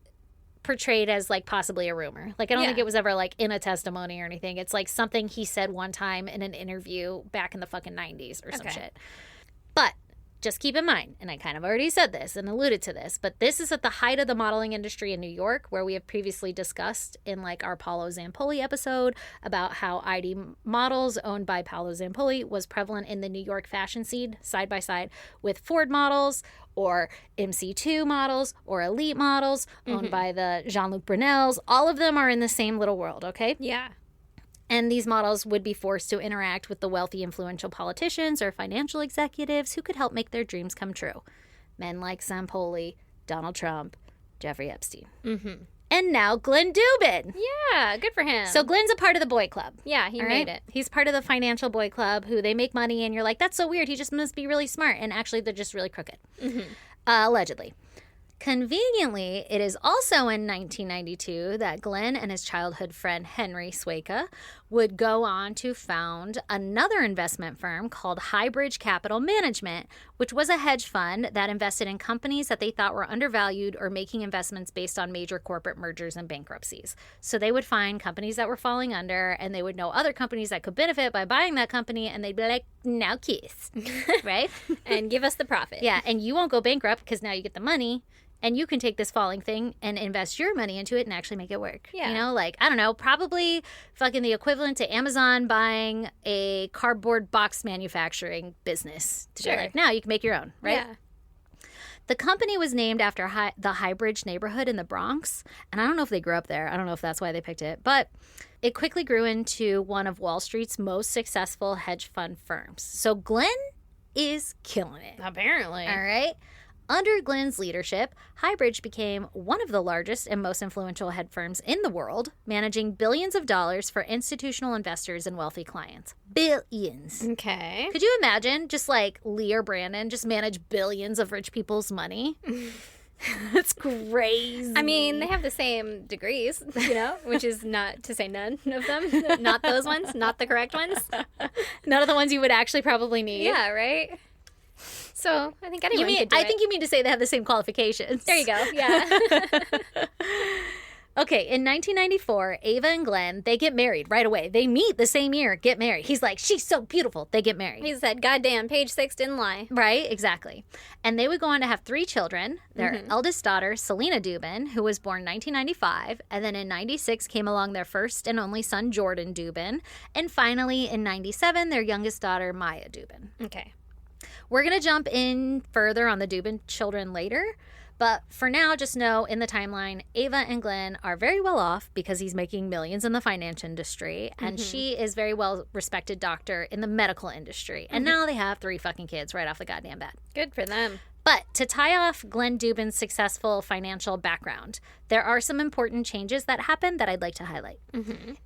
portrayed as like possibly a rumor. Like, I don't think it was ever like in a testimony or anything. It's like something he said one time in an interview back in the fucking 90s or some shit. But just keep in mind, and I kind of already said this and alluded to this, but this is at the height of the modeling industry in New York, where we have previously discussed in like our Paolo Zampoli episode about how ID models owned by Paolo Zampoli was prevalent in the New York fashion scene side by side with Ford models or MC2 models or elite models owned by the Jean-Luc Brunels. All of them are in the same little world, okay? Yeah. And these models would be forced to interact with the wealthy, influential politicians or financial executives who could help make their dreams come true. Men like Zampoli, Donald Trump, Jeffrey Epstein. And now Glenn Dubin. Yeah, good for him. So Glenn's a part of the boy club. yeah, he All made right? it. He's part of the financial boy club who they make money and you're like, that's so weird. He just must be really smart. And actually, they're just really crooked. Allegedly. Conveniently, it is also in 1992 that Glenn and his childhood friend Henry Swayka would go on to found another investment firm called Highbridge Capital Management, which was a hedge fund that invested in companies that they thought were undervalued or making investments based on major corporate mergers and bankruptcies. So they would find companies that were falling under, and they would know other companies that could benefit by buying that company, and they'd be like, now kiss, right? And give us the profit. Yeah, and you won't go bankrupt because now you get the money. And you can take this falling thing and invest your money into it and actually make it work. Yeah. You know, like, I don't know, probably fucking the equivalent to Amazon buying a cardboard box manufacturing business. To be Sure. like, now you can make your own, right? Yeah. The company was named after the Highbridge neighborhood in the Bronx. And I don't know if they grew up there. I don't know if that's why they picked it. But it quickly grew into one of Wall Street's most successful hedge fund firms. So Glenn is killing it. Apparently. All right. Under Glenn's leadership, Highbridge became one of the largest and most influential hedge firms in the world, managing billions of dollars for institutional investors and wealthy clients. Billions. Okay. Could you imagine just like Lee or Brandon just manage billions of rich people's money? That's crazy. I mean, they have the same degrees, which is not to say none of them. Not those ones, not the correct ones. None of the ones you would actually probably need. Yeah, right? So I think anyone could do I it. think you mean to say they have the same qualifications. There you go. Yeah. Okay, in 1994, Eva and Glenn, they get married right away. They meet the same year, get married. He's like, she's so beautiful. They get married. He said, goddamn, page 6 didn't lie. Right, exactly. And they would go on to have 3 children. Their eldest daughter, Selena Dubin, who was born 1995. And then in 96 came along their first and only son, Jordan Dubin. And finally, in 97, their youngest daughter, Maya Dubin. Okay. We're going to jump in further on the Dubin children later. But for now, just know in the timeline, Eva and Glenn are very well off because he's making millions in the finance industry. And she is very well respected doctor in the medical industry. And now they have 3 fucking kids right off the goddamn bat. Good for them. But to tie off Glenn Dubin's successful financial background, there are some important changes that happened that I'd like to highlight.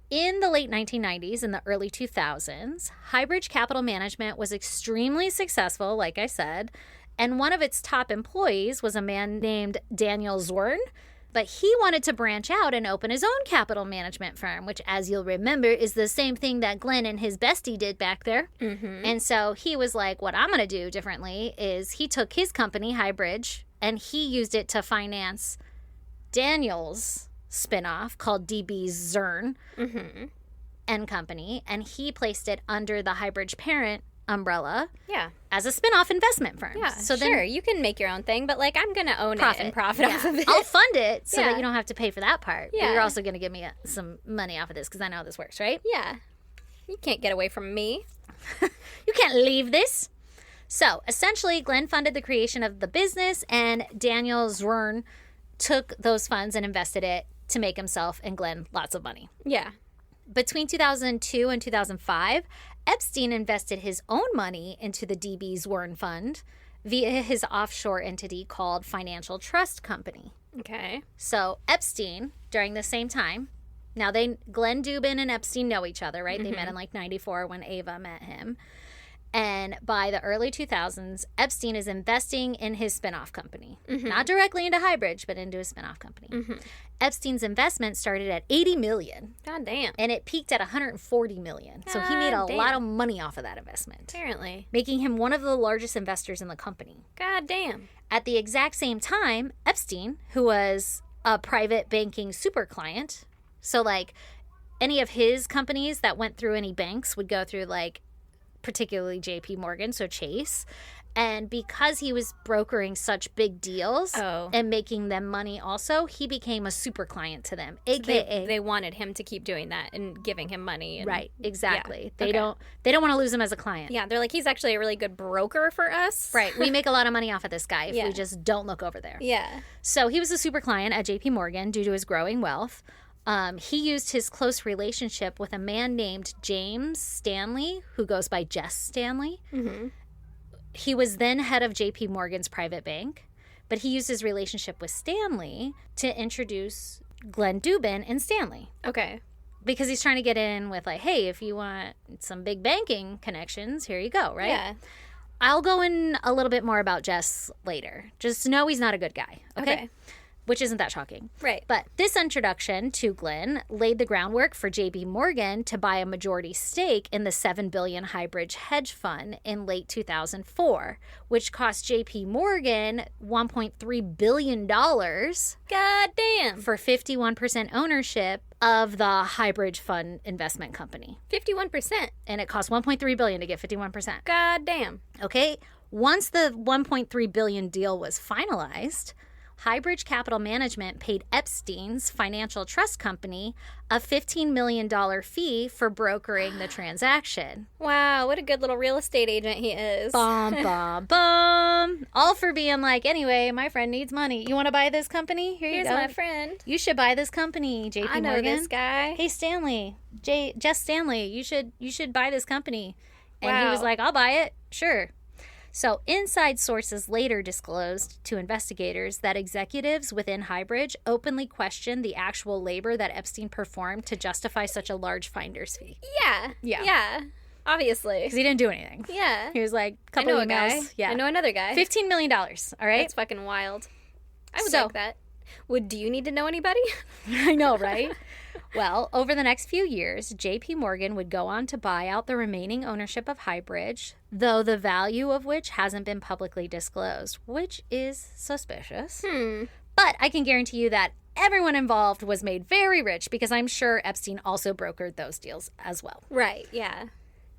In the late 1990s and the early 2000s, Highbridge Capital Management was extremely successful, like I said, and one of its top employees was a man named Daniel Zorn, but he wanted to branch out and open his own capital management firm, which, as you'll remember, is the same thing that Glenn and his bestie did back there. And so he was like, what I'm going to do differently is he took his company, Highbridge, and he used it to finance Daniel's spinoff called DB Zern and Company, and he placed it under the Highbridge parent umbrella as a spinoff investment firm. Yeah, so sure, then you can make your own thing, but like I'm going to own it and profit off of it. I'll fund it so that you don't have to pay for that part. Yeah. But you're also going to give me some money off of this because I know how this works, right? Yeah. You can't get away from me. You can't leave this. So essentially, Glenn funded the creation of the business, and Daniel Zwern took those funds and invested it to make himself and Glenn lots of money. Yeah. Between 2002 and 2005, Epstein invested his own money into the DB Zwern Fund via his offshore entity called Financial Trust Company. Okay. So Epstein, during the same time, now Glenn Dubin and Epstein know each other, right? They met in like 94 when Eva met him. And by the early 2000s, Epstein is investing in his spinoff company. Not directly into Highbridge, but into a spinoff company. Epstein's investment started at $80 million. God damn. And it peaked at $140 million. So he made a lot of money off of that investment. Apparently. Making him one of the largest investors in the company. God damn. At the exact same time, Epstein, who was a private banking super client, so like any of his companies that went through any banks would go through like particularly JP Morgan, so Chase. And because he was brokering such big deals and making them money also, he became a super client to them, aka they wanted him to keep doing that and giving him money. And, right, exactly. Yeah. They don't want to lose him as a client. Yeah, they're like, he's actually a really good broker for us. Right. We make a lot of money off of this guy if we just don't look over there. Yeah. So he was a super client at JP Morgan due to his growing wealth. He used his close relationship with a man named James Stanley, who goes by Jess Stanley. He was then head of JP Morgan's private bank, but he used his relationship with Stanley to introduce Glenn Dubin and Stanley. Okay. Because he's trying to get in with like, hey, if you want some big banking connections, here you go, right? Yeah. I'll go in a little bit more about Jess later. Just know he's not a good guy, okay? Which isn't that shocking. Right. But this introduction to Glenn laid the groundwork for JP Morgan to buy a majority stake in the $7 billion Highbridge hedge fund in late 2004, which cost JP Morgan $1.3 billion God damn. for 51% ownership of the Highbridge Fund investment company. 51%. And it cost $1.3 billion to get 51%. God damn. Okay? Once the $1.3 billion deal was finalized, Highbridge Capital Management paid Epstein's Financial Trust Company a $15 million fee for brokering the transaction. Wow, what a good little real estate agent he is. Bum, bum, bum. All for being like, anyway, my friend needs money. You want to buy this company? Here's my friend. You should buy this company, JP Morgan. I know this guy. Hey, Stanley. Jess Stanley, you should buy this company. And he Wow. was like, I'll buy it. Sure. So inside sources later disclosed to investigators that executives within Highbridge openly questioned the actual labor that Epstein performed to justify such a large finder's fee. Yeah. Obviously. Because he didn't do anything. Yeah. He was like, I know couple a guy. emails. Yeah. I know another guy. $15 million, all right? That's fucking wild. I would So- like that. Do you need to know anybody? I know, right? Well, over the next few years, JP Morgan would go on to buy out the remaining ownership of Highbridge, though the value of which hasn't been publicly disclosed, which is suspicious. But I can guarantee you that everyone involved was made very rich because I'm sure Epstein also brokered those deals as well. Right, yeah.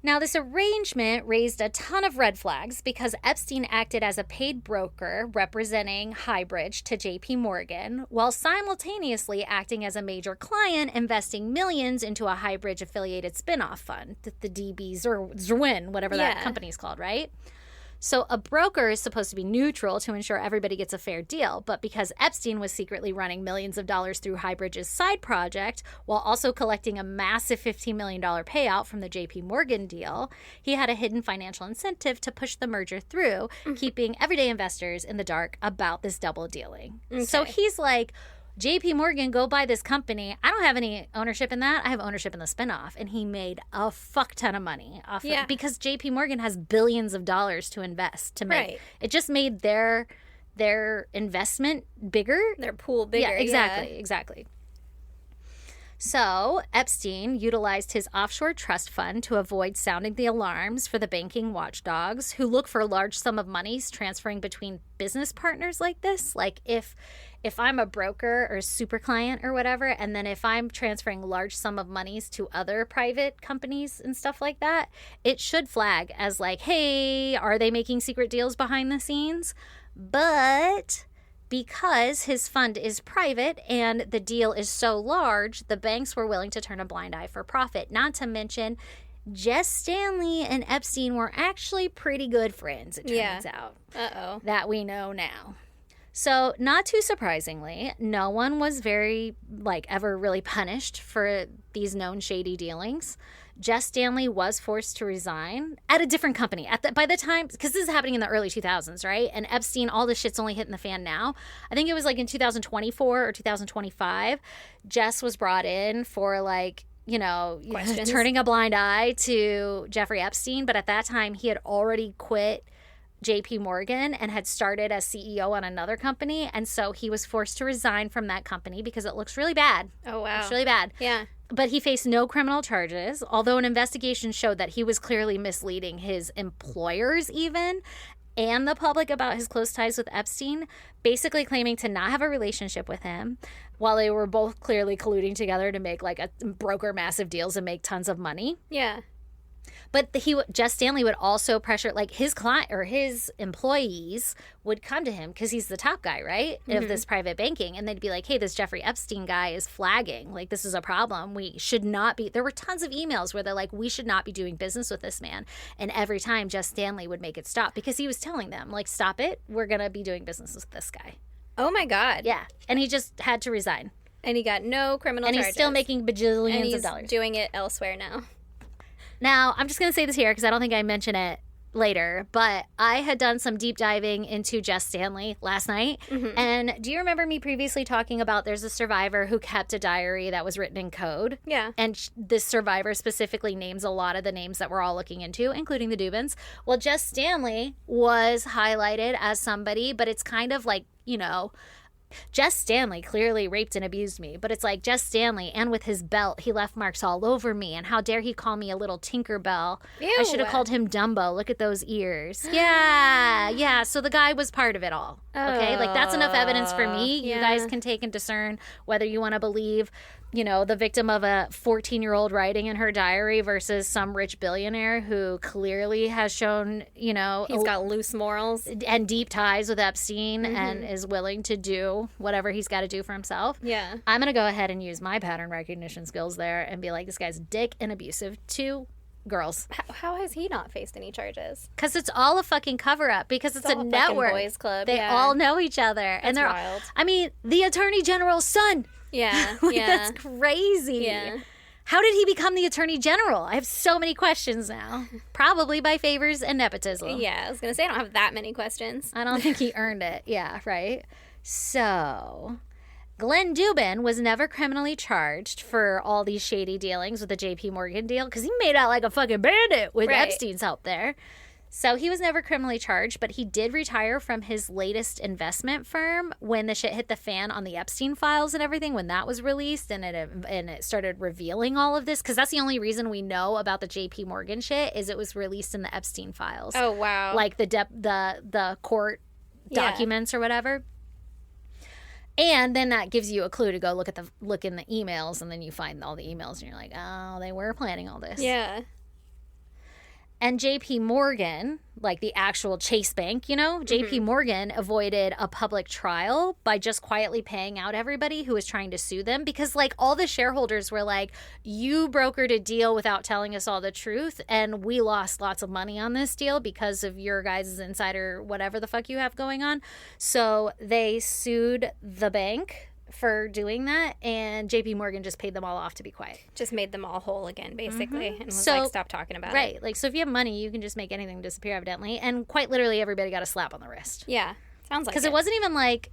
Now, this arrangement raised a ton of red flags because Epstein acted as a paid broker representing Highbridge to JP Morgan, while simultaneously acting as a major client investing millions into a Highbridge affiliated spinoff fund, the DB Zerwin, whatever that company's called, right? So a broker is supposed to be neutral to ensure everybody gets a fair deal, but because Epstein was secretly running millions of dollars through Highbridge's side project while also collecting a massive $15 million payout from the JP Morgan deal, he had a hidden financial incentive to push the merger through, keeping everyday investors in the dark about this double dealing. Okay. So he's like, JP Morgan, go buy this company. I don't have any ownership in that. I have ownership in the spinoff. And he made a fuck ton of money off it because JP Morgan has billions of dollars to invest to make. Right. It just made their investment bigger. Their pool bigger. Yeah, exactly. So Epstein utilized his offshore trust fund to avoid sounding the alarms for the banking watchdogs who look for a large sum of monies transferring between business partners like this. Like if I'm a broker or a super client or whatever, and then if I'm transferring large sum of monies to other private companies and stuff like that, it should flag as like, hey, are they making secret deals behind the scenes? But because his fund is private and the deal is so large, the banks were willing to turn a blind eye for profit. Not to mention, Jess Stanley and Epstein were actually pretty good friends, it turns out. Uh-oh. That we know now. So, not too surprisingly, no one was ever really punished for these known shady dealings. Jess Stanley was forced to resign at a different company by the time, because this is happening in the early 2000s, right? And Epstein, all this shit's only hitting the fan now. I think it was like in 2024 or 2025. Jess was brought in for Questions. turning a blind eye to Jeffrey Epstein. But at that time, he had already quit JP Morgan and had started as CEO on another company. And so he was forced to resign from that company because it looks really bad. Oh, wow. It's really bad. Yeah. But he faced no criminal charges, although an investigation showed that he was clearly misleading his employers even and the public about his close ties with Epstein, basically claiming to not have a relationship with him while they were both clearly colluding together to make broker massive deals and make tons of money. Yeah. But Jess Stanley would also pressure, his client or his employees would come to him because he's the top guy, right, of this private banking. And they'd be like, hey, this Jeffrey Epstein guy is flagging. This is a problem. We should not be. There were tons of emails where they're like, we should not be doing business with this man. And every time Jess Stanley would make it stop because he was telling them, stop it. We're going to be doing business with this guy. Oh, my God. Yeah. And he just had to resign. And he got no criminal charges. And he's still making bajillions and he's of dollars. doing it elsewhere now. Now, I'm just going to say this here because I don't think I mention it later, but I had done some deep diving into Jess Stanley last night. And do you remember me previously talking about there's a survivor who kept a diary that was written in code? Yeah. And this survivor specifically names a lot of the names that we're all looking into, including the Dubins. Well, Jess Stanley was highlighted as somebody, but it's kind of Jess Stanley clearly raped and abused me, but it's like Jess Stanley, and with his belt, he left marks all over me. And how dare he call me a little Tinkerbell? Ew. I should have called him Dumbo. Look at those ears. Yeah. So the guy was part of it all. Okay, that's enough evidence for me. You guys can take and discern whether you want to believe, the victim of a 14-year-old writing in her diary versus some rich billionaire who clearly has shown, he's got loose morals and deep ties with Epstein and is willing to do whatever he's got to do for himself. Yeah. I'm going to go ahead and use my pattern recognition skills there and be like, this guy's a dick and abusive to girls. How has he not faced any charges? Because it's all a fucking cover-up. Because it's a all a network. fucking boys club. They all know each other. And they're wild. I mean, the Attorney General's son. Yeah. That's crazy. Yeah. How did he become the attorney general? I have so many questions now. Probably by favors and nepotism. Yeah, I was going to say I don't have that many questions. I don't think he earned it. Yeah, right? So, Glenn Dubin was never criminally charged for all these shady dealings with the JP Morgan deal because he made out like a fucking bandit with Epstein's help there. So he was never criminally charged, but he did retire from his latest investment firm when the shit hit the fan on the Epstein files and everything, when that was released and it started revealing all of this. Because that's the only reason we know about the JP Morgan shit is it was released in the Epstein files. Oh, wow. Like the court documents or whatever. And then that gives you a clue to go look in the emails, and then you find all the emails and you're like, oh, they were planning all this. Yeah. And JP Morgan, like the actual Chase Bank, JP Morgan avoided a public trial by just quietly paying out everybody who was trying to sue them because, like, all the shareholders were like, you brokered a deal without telling us all the truth, and we lost lots of money on this deal because of your guys' insider whatever the fuck you have going on. So they sued the bank for doing that, and JP Morgan just paid them all off to be quiet. Just made them all whole again, basically, and was like, stop talking about it. Right. Like, so if you have money, you can just make anything disappear, evidently. And quite literally, everybody got a slap on the wrist. Yeah. Sounds like it. Because it wasn't even like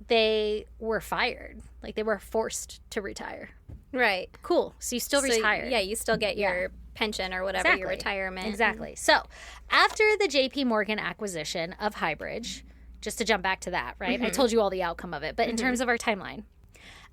they were fired. Like, they were forced to retire. Right. Cool. So you still retired. Yeah, you still get your pension or whatever, your retirement. Exactly. So after the JP Morgan acquisition of Highbridge, just to jump back to that, right? I told you all the outcome of it. But in terms of our timeline,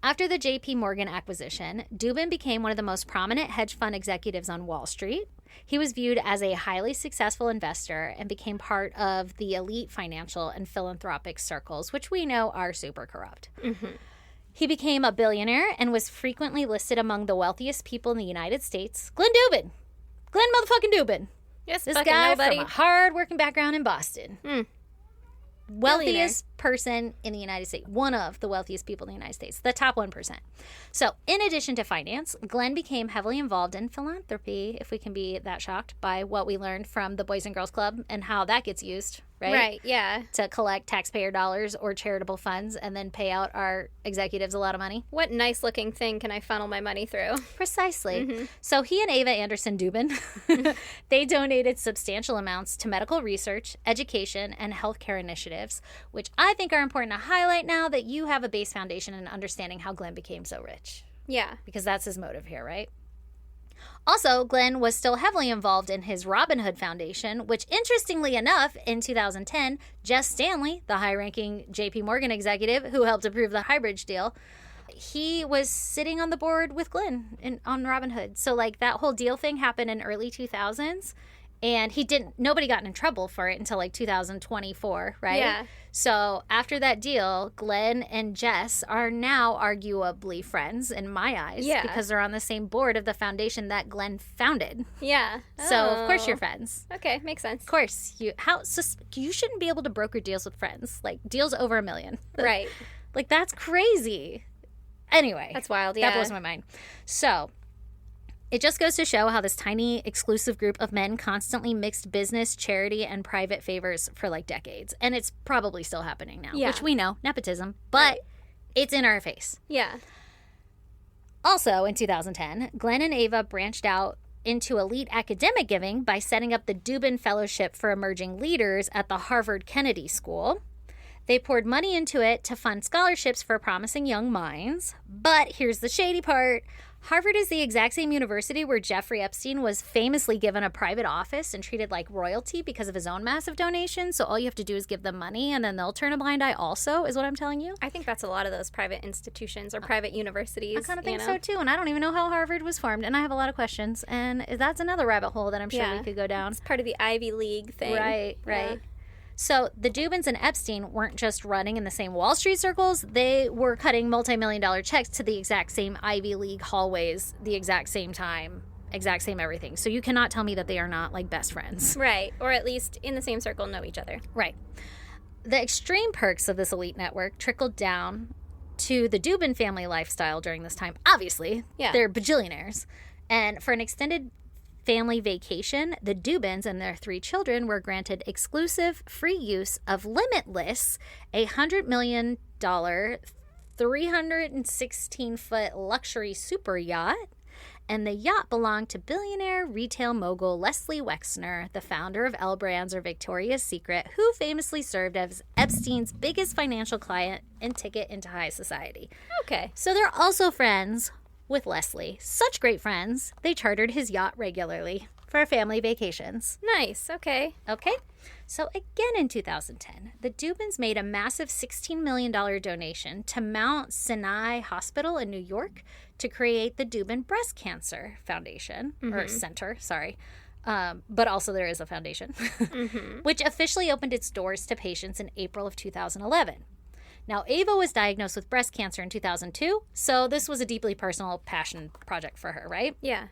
after the JP Morgan acquisition, Dubin became one of the most prominent hedge fund executives on Wall Street. He was viewed as a highly successful investor and became part of the elite financial and philanthropic circles, which we know are super corrupt. He became a billionaire and was frequently listed among the wealthiest people in the United States. Glenn Dubin. Glenn motherfucking Dubin. Yes, This guy from a hard-working background in Boston. Wealthiest person in the United States. One of the wealthiest people in the United States. The top 1%. So, in addition to finance, Glenn became heavily involved in philanthropy, if we can be that shocked by what we learned from the Boys and Girls Club and how that gets used, right? Right, yeah. To collect taxpayer dollars or charitable funds and then pay out our executives a lot of money. What nice looking thing can I funnel my money through? Precisely. So he and Eva Anderson Dubin, they donated substantial amounts to medical research, education, and healthcare initiatives, which I think are important to highlight now that you have a base foundation in understanding how Glenn became so rich. Yeah. Because that's his motive here, right? Also, Glenn was still heavily involved in his Robin Hood Foundation, which, interestingly enough, in 2010, Jess Stanley, the high-ranking JP Morgan executive who helped approve the Highbridge deal, he was sitting on the board with Glenn on Robin Hood. So, like, that whole deal thing happened in early 2000s, and nobody got in trouble for it until, like, 2024, right? Yeah. So after that deal, Glenn and Jess are now arguably friends in my eyes because they're on the same board of the foundation that Glenn founded. Yeah. So of course you're friends. Okay, makes sense. Of course. You shouldn't be able to broker deals with friends. Like deals over $1 million. Right. Like that's crazy. Anyway. That's wild, yeah. That blows my mind. So it just goes to show how this tiny, exclusive group of men constantly mixed business, charity, and private favors for like decades. And it's probably still happening now, which we know, nepotism, but it's in our face. Yeah. Also, in 2010, Glenn and Eva branched out into elite academic giving by setting up the Dubin Fellowship for Emerging Leaders at the Harvard Kennedy School. They poured money into it to fund scholarships for promising young minds. But here's the shady part. Harvard is the exact same university where Jeffrey Epstein was famously given a private office and treated like royalty because of his own massive donations. So all you have to do is give them money and then they'll turn a blind eye also, is what I'm telling you. I think that's a lot of those private institutions or private universities. I kind of think so too. And I don't even know how Harvard was formed. And I have a lot of questions. And that's another rabbit hole that I'm sure we could go down. It's part of the Ivy League thing. Right. Yeah. So the Dubins and Epstein weren't just running in the same Wall Street circles. They were cutting multi-million-dollar checks to the exact same Ivy League hallways, the exact same time, exact same everything. So you cannot tell me that they are not like best friends. Right. Or at least in the same circle know each other. Right. The extreme perks of this elite network trickled down to the Dubin family lifestyle during this time. Obviously, they're bajillionaires. And for an extended family vacation, the Dubins and their 3 children were granted exclusive free use of Limitless, a $100 million, 316-foot luxury super yacht, And the yacht belonged to billionaire retail mogul Leslie Wexner, the founder of L Brands or Victoria's Secret, who famously served as Epstein's biggest financial client and ticket into high society. Okay. So they're also friends with Leslie. Such great friends, they chartered his yacht regularly for family vacations. Nice. Okay. Okay. So again in 2010, the Dubins made a massive $16 million donation to Mount Sinai Hospital in New York to create the Dubin Breast Cancer Foundation, or Center, sorry. But also there is a foundation, which officially opened its doors to patients in April of 2011. Now, Eva was diagnosed with breast cancer in 2002, so this was a deeply personal passion project for her, right? Yeah.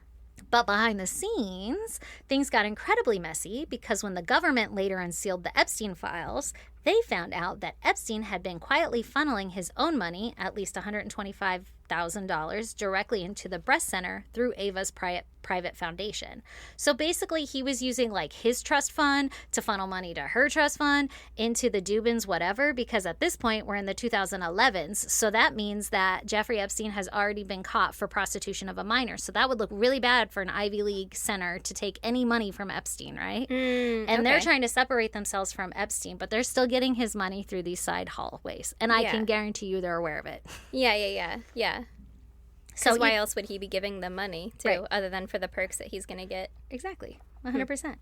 But behind the scenes, things got incredibly messy because when the government later unsealed the Epstein files, they found out that Epstein had been quietly funneling his own money, at least $125,000, directly into the breast center through Eva's private foundation. So basically, he was using like his trust fund to funnel money to her trust fund, into the Dubins, whatever, because at this point, we're in the 2011s. So that means that Jeffrey Epstein has already been caught for prostitution of a minor. So that would look really bad for an Ivy League center to take any money from Epstein, right? And they're trying to separate themselves from Epstein, but they're still getting his money through these side hallways. And I can guarantee you they're aware of it. Yeah. So why else would he be giving them money, too, Right. other than for the perks that he's going to get? Exactly. 100%.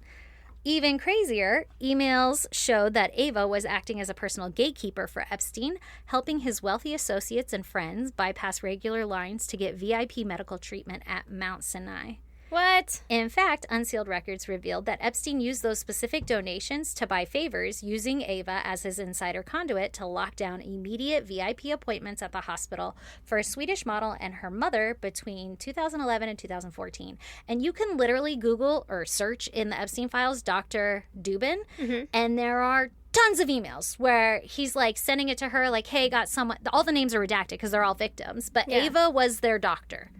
Even crazier, emails showed that Eva was acting as a personal gatekeeper for Epstein, helping his wealthy associates and friends bypass regular lines to get VIP medical treatment at Mount Sinai. What? In fact, unsealed records revealed that Epstein used those specific donations to buy favors, using Eva as his insider conduit to lock down immediate VIP appointments at the hospital for a Swedish model and her mother between 2011 and 2014. And you can literally Google or search in the Epstein files Dr. Dubin, and there are tons of emails where he's like sending it to her like, hey, got someone, all the names are redacted because they're all victims, but Eva was their doctor.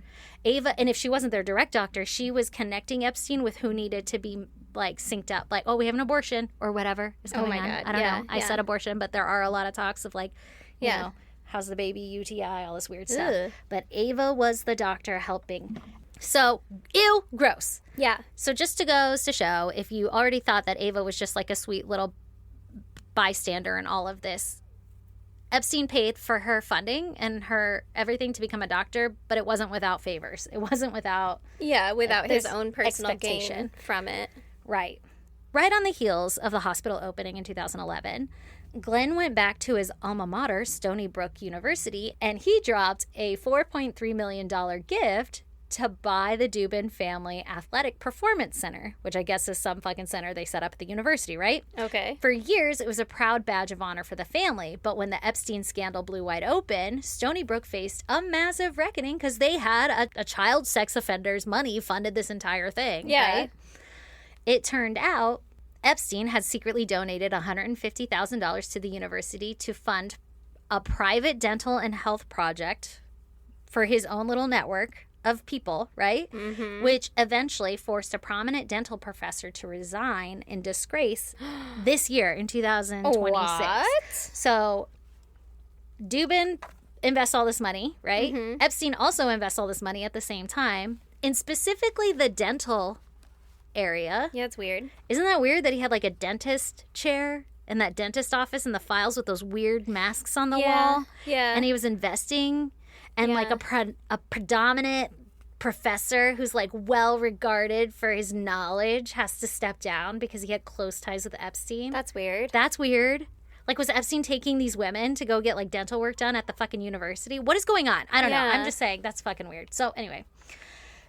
Eva, and if she wasn't their direct doctor, she was connecting Epstein with who needed to be like synced up. Like, oh, we have an abortion or whatever is going on. God. I don't know. I said abortion, but there are a lot of talks of like, you know, how's the baby, UTI, all this weird stuff. Ugh. But Eva was the doctor helping. So, ew, gross. Yeah. So just to goes to show, if you already thought that Eva was just like a sweet little bystander in all of this, Epstein paid for her funding and her everything to become a doctor, but it wasn't without favors. It wasn't without... Yeah, without his this own personal gain expectation. from it. Right. Right on the heels of the hospital opening in 2011, Glenn went back to his alma mater, Stony Brook University, and he dropped a $4.3 million gift to buy the Dubin Family Athletic Performance Center, which I guess is some fucking center they set up at the university, right? Okay. For years, it was a proud badge of honor for the family, but when the Epstein scandal blew wide open, Stony Brook faced a massive reckoning because they had a child sex offender's money funded this entire thing. Yeah. Right? It turned out Epstein had secretly donated $150,000 to the university to fund a private dental and health project for his own little network of people, right? Which eventually forced a prominent dental professor to resign in disgrace this year in 2026. What? So Dubin invests all this money, right? Epstein also invests all this money at the same time, in specifically the dental area. Yeah, it's weird. Isn't that weird that he had like a dentist chair in that dentist office and the files with those weird masks on the wall? Yeah. And he was investing, and like a predominant professor who's like well regarded for his knowledge has to step down because he had close ties with Epstein. That's weird. That's weird. Like, was Epstein taking these women to go get like dental work done at the fucking university? What is going on? I don't know. I'm just saying that's fucking weird. So anyway,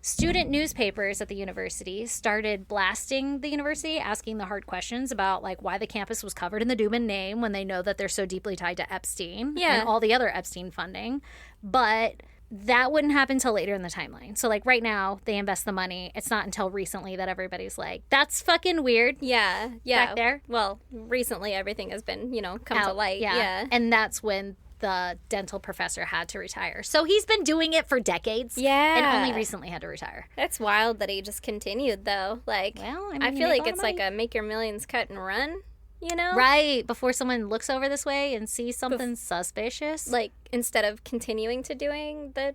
student newspapers at the university started blasting the university, asking the hard questions about like why the campus was covered in the Dubin name when they know that they're so deeply tied to Epstein and all the other Epstein funding. But that wouldn't happen until later in the timeline. So like right now they invest the money. It's not until recently that everybody's like, that's fucking weird. Yeah. Back there. Well, recently everything has been, come to light. Yeah. And that's when the dental professor had to retire. So he's been doing it for decades. Yeah. And only recently had to retire. That's wild that he just continued, though. Like, Well, I mean, I you feel make like a lot it's of like money. a make your millions cut and run, you know? Right. Before someone looks over this way and sees something suspicious. Like, instead of continuing to doing the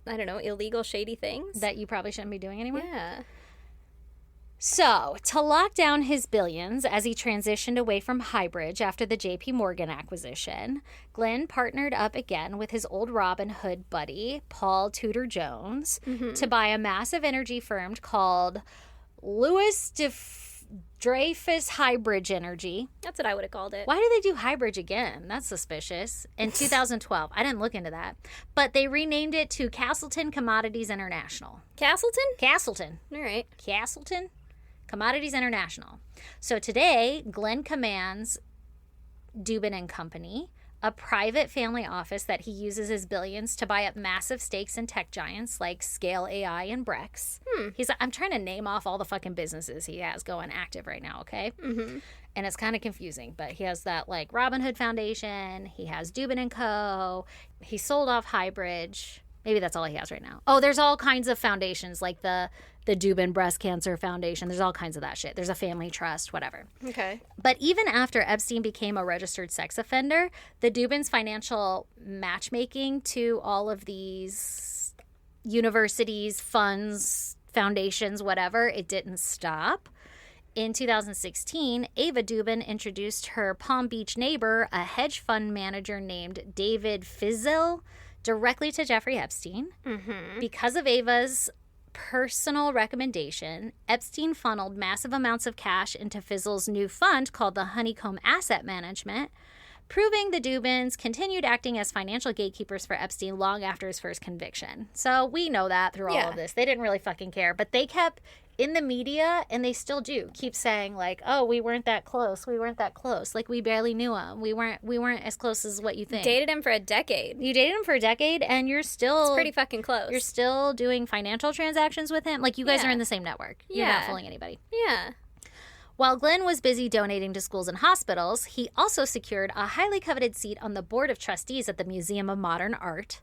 I don't know, illegal, shady things. that you probably shouldn't be doing anymore. Yeah. So, to lock down his billions as he transitioned away from Highbridge after the JP Morgan acquisition, Glenn partnered up again with his old Robin Hood buddy, Paul Tudor Jones, to buy a massive energy firm called Louis Dreyfus Highbridge Energy. That's what I would have called it. Why do they do Highbridge again? That's suspicious. In 2012. I didn't look into that. But they renamed it to Castleton Commodities International. Castleton? Castleton. All right. Castleton Commodities International. So today, Glenn commands Dubin and Company, a private family office that he uses his billions to buy up massive stakes in tech giants like Scale AI and Brex. I'm trying to name off all the fucking businesses he has going active right now, okay? And it's kind of confusing, but he has that like Robin Hood Foundation, he has Dubin and Co., he sold off Highbridge. Maybe that's all he has right now. Oh, there's all kinds of foundations like the Dubin Breast Cancer Foundation. There's all kinds of that shit. There's a family trust, whatever. Okay. But even after Epstein became a registered sex offender, the Dubins' financial matchmaking to all of these universities, funds, foundations, whatever, it didn't stop. In 2016, Eva Dubin introduced her Palm Beach neighbor, a hedge fund manager named David Fizzell, directly to Jeffrey Epstein. Because of Ava's personal recommendation, Epstein funneled massive amounts of cash into Fizzell's new fund called the Honeycomb Asset Management, proving the Dubins continued acting as financial gatekeepers for Epstein long after his first conviction. So we know that through all of this. They didn't really fucking care, but they kept in the media, and they still do, keep saying like, oh, we weren't that close. We weren't that close. Like, we barely knew him. We weren't as close as what you think. Dated him for a decade. You dated him for a decade, and you're still... It's pretty fucking close. You're still doing financial transactions with him. Like, you guys are in the same network. You're not fooling anybody. Yeah. While Glenn was busy donating to schools and hospitals, he also secured a highly coveted seat on the board of trustees at the Museum of Modern Art.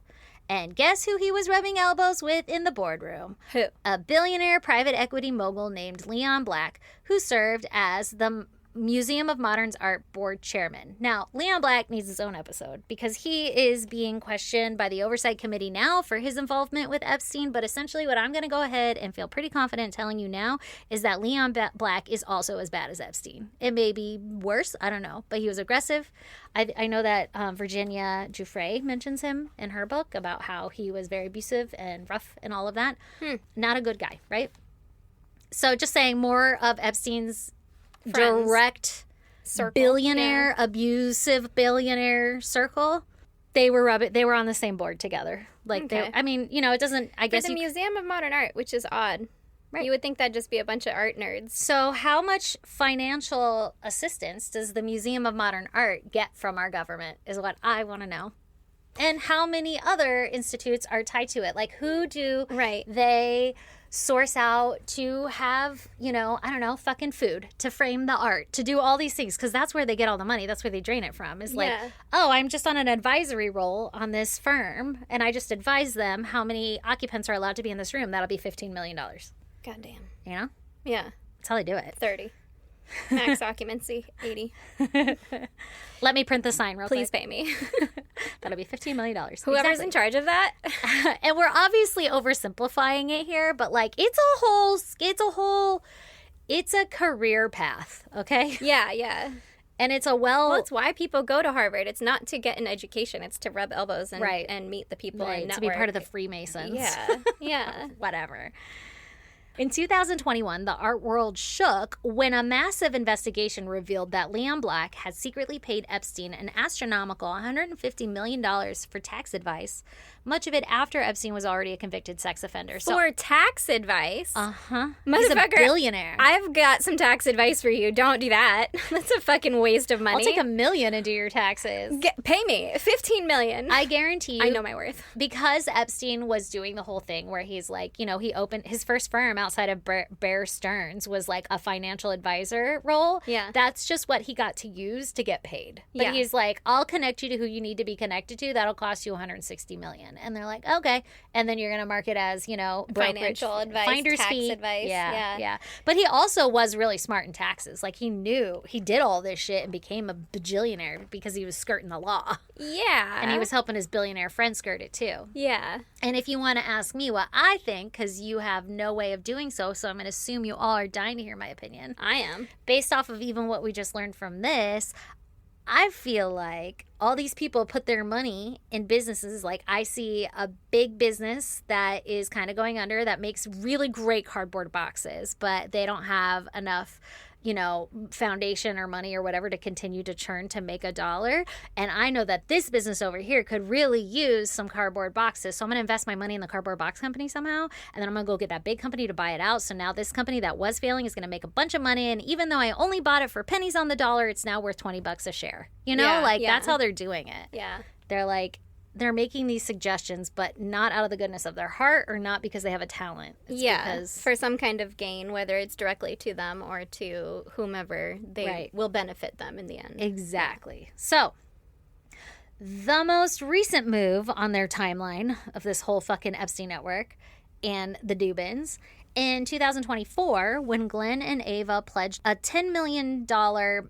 And guess who he was rubbing elbows with in the boardroom? Who? A billionaire private equity mogul named Leon Black, who served as the Museum of Modern Art board chairman. Now, Leon Black needs his own episode because he is being questioned by the Oversight Committee now for his involvement with Epstein. But essentially what I'm going to go ahead and feel pretty confident telling you now is that Leon Black is also as bad as Epstein. It may be worse. I don't know. But he was aggressive. I know that Virginia Giuffre mentions him in her book about how he was very abusive and rough and all of that. Not a good guy, right? So just saying more of Epstein's direct circle. Billionaire, abusive billionaire circle. They were on the same board together. Like, Okay. I mean, you know, it doesn't, I guess For the Museum of Modern Art, which is odd. Right. You would think that'd just be a bunch of art nerds. So how much financial assistance does the Museum of Modern Art get from our government is what I want to know. And how many other institutes are tied to it? Like, who do they source out to have, you know, I don't know, fucking food, to frame the art, to do all these things? Because that's where they get all the money. That's where they drain it from. Is like, oh, I'm just on an advisory role on this firm, and I just advise them how many occupants are allowed to be in this room. That'll be $15 million. Goddamn. You know? Yeah. That's how they do it. 30. Max occupancy, 80. Let me print the sign real Please quick. pay me. That'll be $15 million. Whoever's in charge of that. And we're obviously oversimplifying it here, but like it's a career path, okay? Yeah. And it's Well, it's why people go to Harvard. It's not to get an education. It's to rub elbows and, Right. and meet the people and network. to be part of the Freemasons. Yeah. Whatever. In 2021, the art world shook when a massive investigation revealed that Leon Black had secretly paid Epstein an astronomical $150 million for tax advice, much of it after Epstein was already a convicted sex offender. For tax advice? Uh-huh. Motherfucker, He's a billionaire. I've got some tax advice for you. Don't do that. That's a fucking waste of money. I'll take $1 million and do your taxes. Pay me $15 million. I guarantee you. I know my worth. Because Epstein was doing the whole thing where he's like, you know, he opened his first firm outside of Bear Stearns was like a financial advisor role. Yeah. That's just what he got to use to get paid. But Yeah. he's like, I'll connect you to who you need to be connected to. That'll cost you $160 million. And they're like, okay. And then you're going to market as, Financial advice, finder's tax fee. advice. Yeah. But he also was really smart in taxes. Like he knew he did all this shit and became a bajillionaire because he was skirting the law. Yeah. And he was helping his billionaire friend skirt it too. Yeah. And if you want to ask me what I think, because you have no way of doing so I'm going to assume you all are dying to hear my opinion. I am. Based off of even what we just learned from this, I feel like all these people put their money in businesses. Like I see a big business that is kind of going under that makes really great cardboard boxes, but they don't have enough foundation or money or whatever to continue to churn to make $1. And I know that this business over here could really use some cardboard boxes. So I'm going to invest my money in the cardboard box company somehow. And then I'm going to go get that big company to buy it out. So now this company that was failing is going to make a bunch of money. And even though I only bought it for pennies on the dollar, it's now worth $20 a share. That's how they're doing it. Yeah. They're like, they're making these suggestions, but not out of the goodness of their heart or not because they have a talent. It's because for some kind of gain, whether it's directly to them or to whomever they will benefit them in the end. Exactly. So, the most recent move on their timeline of this whole fucking Epstein network and the Dubins, in 2024, when Glenn and Eva pledged a $10 million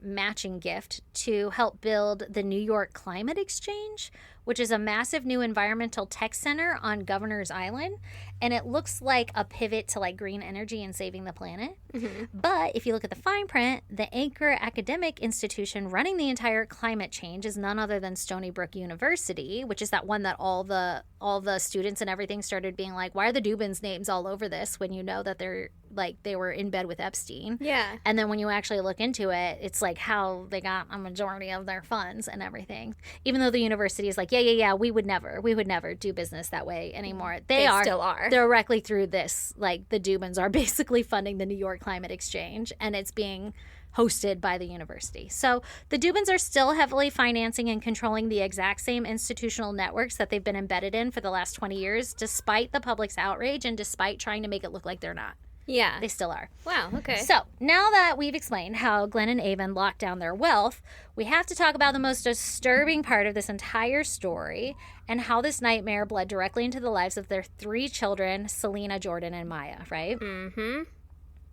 matching gift to help build the New York Climate Exchange, which is a massive new environmental tech center on Governor's Island. And it looks like a pivot to like green energy and saving the planet. Mm-hmm. But if you look at the fine print, the anchor academic institution running the entire climate change is none other than Stony Brook University, which is that one that all the students and everything started being like, why are the Dubins' names all over this when you know that they were in bed with Epstein? Yeah. And then when you actually look into it, it's like how they got a majority of their funds and everything. Even though the university is like, yeah, we would never do business that way anymore. They still are. Directly through this, like the Dubins are basically funding the New York Climate Exchange, and it's being hosted by the university. So the Dubins are still heavily financing and controlling the exact same institutional networks that they've been embedded in for the last 20 years, despite the public's outrage and despite trying to make it look like they're not. Yeah. They still are. Wow, okay. So, now that we've explained how Glenn and Eva locked down their wealth, we have to talk about the most disturbing part of this entire story and how this nightmare bled directly into the lives of their 3 children, Selena, Jordan, and Maya, right? Mm-hmm.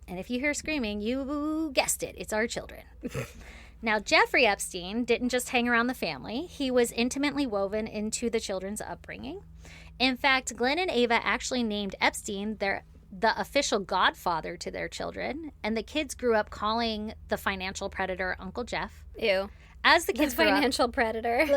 And if you hear screaming, you guessed it. It's our children. Now, Jeffrey Epstein didn't just hang around the family. He was intimately woven into the children's upbringing. In fact, Glenn and Eva actually named Epstein the official godfather to their children, and the kids grew up calling the financial predator Uncle Jeff. Ew. As the kids grew financial predator.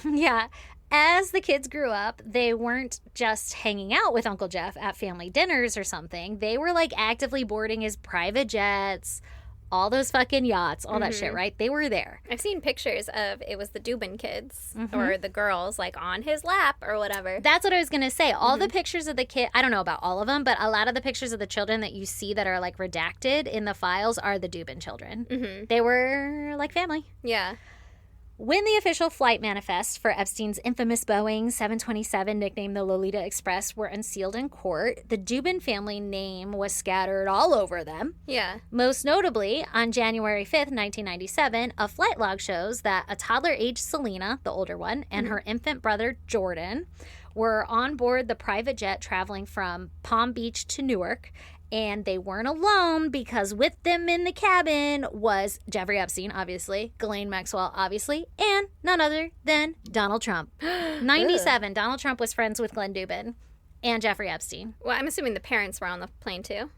Yeah. As the kids grew up, they weren't just hanging out with Uncle Jeff at family dinners or something. They were like actively boarding his private jets, all those fucking yachts, all that shit, right? They were there. I've seen pictures of it was the Dubin kids or the girls like on his lap or whatever. That's what I was going to say. All the pictures of the kid, I don't know about all of them, but a lot of the pictures of the children that you see that are like redacted in the files are the Dubin children. Mm-hmm. They were like family. Yeah. When the official flight manifests for Epstein's infamous Boeing 727, nicknamed the Lolita Express, were unsealed in court, the Dubin family name was scattered all over them. Yeah. Most notably, on January 5th, 1997, a flight log shows that a toddler-aged Selena, the older one, and her infant brother, Jordan, were on board the private jet traveling from Palm Beach to Newark. And they weren't alone because with them in the cabin was Jeffrey Epstein, obviously, Ghislaine Maxwell, obviously, and none other than Donald Trump. 97, Donald Trump was friends with Glenn Dubin and Jeffrey Epstein. Well, I'm assuming the parents were on the plane too.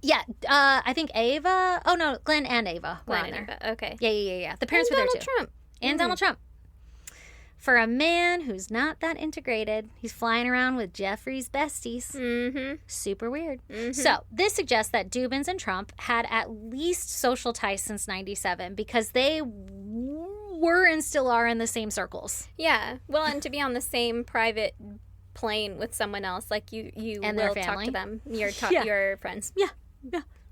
Yeah, I think Ava. Oh, no, Glenn and Ava were on there. Eva. Okay. Yeah. The parents were there too. Donald Trump. And Donald Trump. For a man who's not that integrated, he's flying around with Jeffrey's besties. Mm-hmm. Super weird. Mm-hmm. So this suggests that Dubins and Trump had at least social ties since 97 because they were and still are in the same circles. Yeah. Well, and to be on the same private plane with someone else, like you and will their talk family. to them. Your friends. Yeah.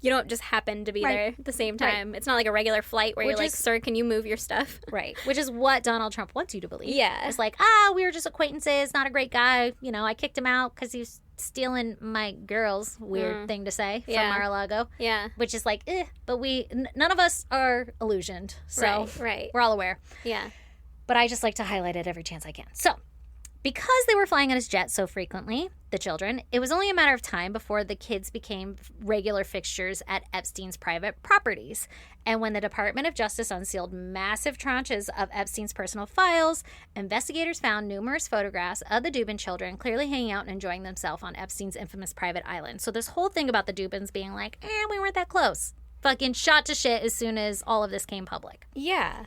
You don't just happen to be there at the same time. Right. It's not like a regular flight where you're like, sir, can you move your stuff? Right. Which is what Donald Trump wants you to believe. Yeah. It's like, we were just acquaintances, not a great guy. I kicked him out because he's stealing my girls, weird thing to say, from Mar-a-Lago. Yeah. Which is like, but none of us are illusioned. So right. we're all aware. Yeah. But I just like to highlight it every chance I can. So, because they were flying on his jet so frequently, the children, it was only a matter of time before the kids became regular fixtures at Epstein's private properties. And when the Department of Justice unsealed massive tranches of Epstein's personal files, investigators found numerous photographs of the Dubin children clearly hanging out and enjoying themselves on Epstein's infamous private island. So this whole thing about the Dubins being like, we weren't that close. Fucking shot to shit as soon as all of this came public. Yeah.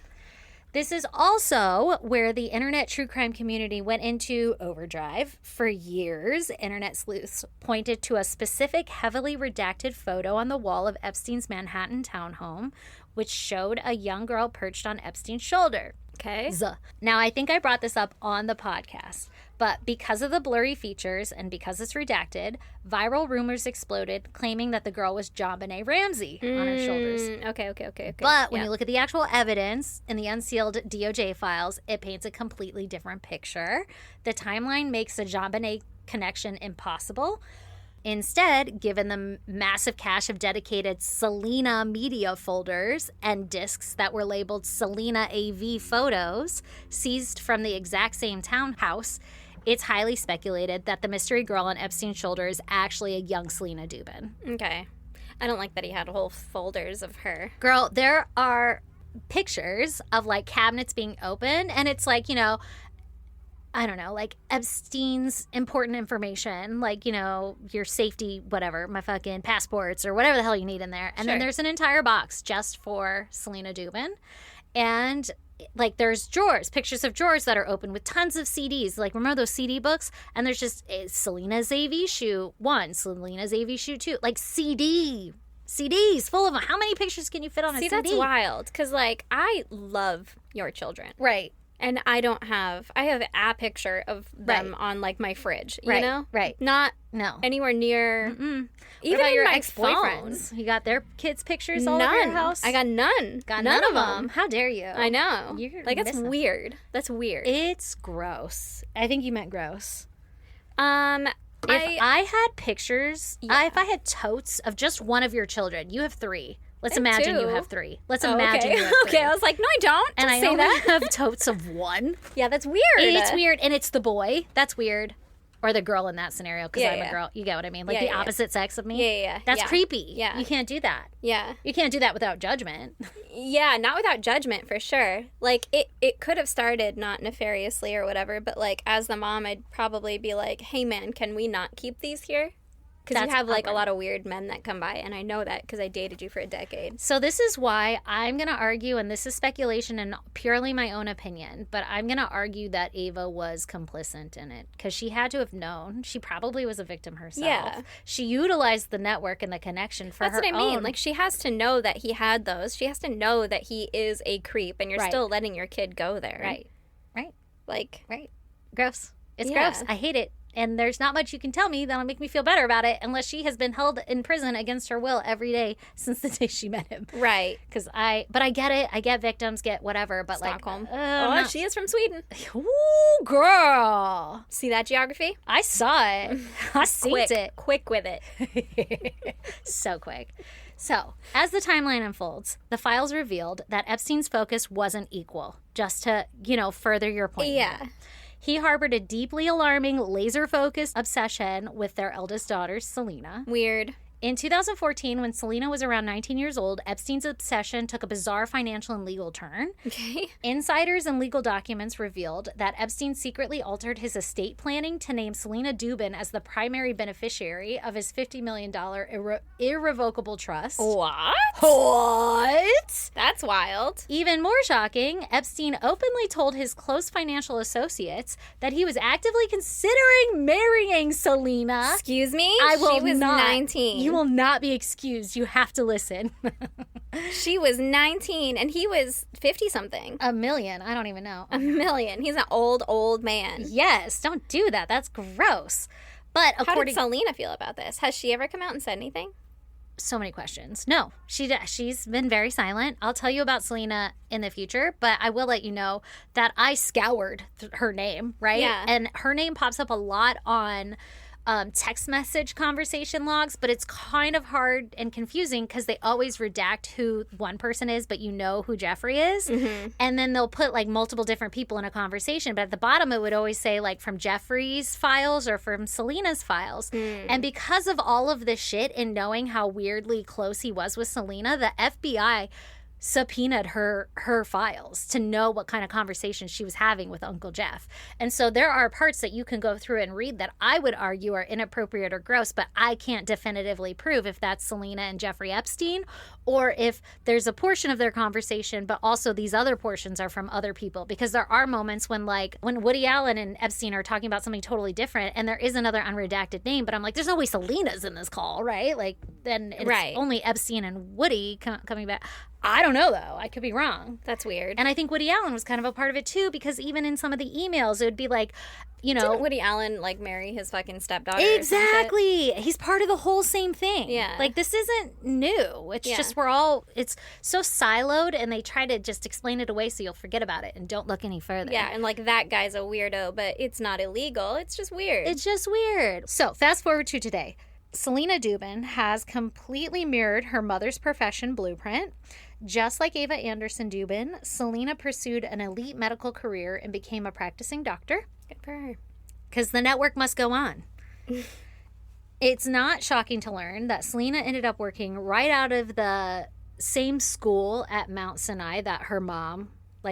This is also where the internet true crime community went into overdrive. For years, internet sleuths pointed to a specific heavily redacted photo on the wall of Epstein's Manhattan townhome, which showed a young girl perched on Epstein's shoulder. Okay. Now, I think I brought this up on the podcast, but because of the blurry features and because it's redacted, viral rumors exploded claiming that the girl was JonBenet Ramsey on her shoulders. Okay. But when you look at the actual evidence in the unsealed DOJ files, it paints a completely different picture. The timeline makes the JonBenet connection impossible. Instead, given the massive cache of dedicated Selena media folders and discs that were labeled Selena AV photos seized from the exact same townhouse, it's highly speculated that the mystery girl on Epstein's shoulder is actually a young Selena Dubin. Okay. I don't like that he had whole folders of her. Girl, there are pictures of like cabinets being opened, and it's like, I don't know, like Epstein's important information, like, your safety, whatever, my fucking passports or whatever the hell you need in there. And then there's an entire box just for Selena Dubin. And like there's pictures of drawers that are open with tons of CDs. Like, remember those CD books? And there's just Selena's AV shoot 1, Selena's AV shoot 2, like CDs full of them. How many pictures can you fit on a CD? See, that's wild. Because, like, I love your children. Right. And I have a picture of them on, like, my fridge, you know? Right. Not anywhere near. Even What about your ex-boyfriends? You got their kids' pictures all over your house? I got none. None of them. How dare you? I know. Like, that's missing. weird. That's weird. It's gross. I think you meant gross. If I had pictures, if I had totes of just one of your children, you have 3. Let's imagine you have 3. Let's imagine you have 3. Okay, I was like, no, I don't. And Just I say only that. have totes of 1. Yeah, that's weird. It's weird, and it's the boy. That's weird. Or the girl in that scenario, because I'm a girl. You get what I mean? Like the opposite sex of me? Yeah. That's creepy. Yeah. You can't do that. Yeah. You can't do that without judgment. Yeah, not without judgment, for sure. Like, it could have started not nefariously or whatever, but, like, as the mom, I'd probably be like, hey, man, can we not keep these here? Because you have, like, a lot of weird men that come by, and I know that because I dated you for a decade. So this is why I'm going to argue, and this is speculation and purely my own opinion, but I'm going to argue that Eva was complicit in it because she had to have known. She probably was a victim herself. Yeah. She utilized the network and the connection for That's her what I mean. own. Like, she has to know that he had those. She has to know that he is a creep, and you're still letting your kid go there. Right. Like. Right. Gross. It's Yeah. gross. I hate it. And there's not much you can tell me that'll make me feel better about it unless she has been held in prison against her will every day since the day she met him. Right. But I get it. I get victims, get whatever. But Stockholm. like, She is from Sweden. Ooh, girl. See that geography? I saw it. I seen it. Quick with it. So quick. So, as the timeline unfolds, the files revealed that Epstein's focus wasn't equal, just to, further your point. Yeah. Here. He harbored a deeply alarming, laser-focused obsession with their eldest daughter, Selena. Weird. In 2014, when Selena was around 19 years old, Epstein's obsession took a bizarre financial and legal turn. Okay. Insiders and legal documents revealed that Epstein secretly altered his estate planning to name Selena Dubin as the primary beneficiary of his $50 million irrevocable trust. What? That's wild. Even more shocking, Epstein openly told his close financial associates that he was actively considering marrying Selena. Excuse me? She was 19. You will not be excused. You have to listen. She was 19 and he was 50-something. $1 million. I don't even know. $1 million. He's an old man. Yes. Don't do that. That's gross. But How did Selena feel about this? Has she ever come out and said anything? So many questions. No, she's been very silent. I'll tell you about Selena in the future, but I will let you know that I scoured her name, right? Yeah. And her name pops up a lot on text message conversation logs, but it's kind of hard and confusing because they always redact who one person is, but you know who Jeffrey is. Mm-hmm. And then they'll put like multiple different people in a conversation, but at the bottom it would always say like from Jeffrey's files or from Selena's files. And because of all of this shit and knowing how weirdly close he was with Selena, the FBI subpoenaed her files to know what kind of conversations she was having with Uncle Jeff. And so there are parts that you can go through and read that I would argue are inappropriate or gross, but I can't definitively prove if that's Selena and Jeffrey Epstein or if there's a portion of their conversation, but also these other portions are from other people. Because there are moments when Woody Allen and Epstein are talking about something totally different and there is another unredacted name, but I'm like, there's no way Selena's in this call, right? Like, then it's only Epstein and Woody coming back. I don't know, though. I could be wrong. That's weird. And I think Woody Allen was kind of a part of it, too, because even in some of the emails, it would be like, Didn't Woody Allen, like, marry his fucking stepdaughter? Exactly. He's part of the whole same thing. Yeah. Like, this isn't new. It's just it's so siloed, and they try to just explain it away so you'll forget about it and don't look any further. Yeah, and, like, that guy's a weirdo, but it's not illegal. It's just weird. It's just weird. So, fast forward to today. Selena Dubin has completely mirrored her mother's profession blueprint. Just like Eva Anderson Dubin, Selena pursued an elite medical career and became a practicing doctor. Good for her. Because the network must go on. It's not shocking to learn that Selena ended up working right out of the same school at Mount Sinai that her mom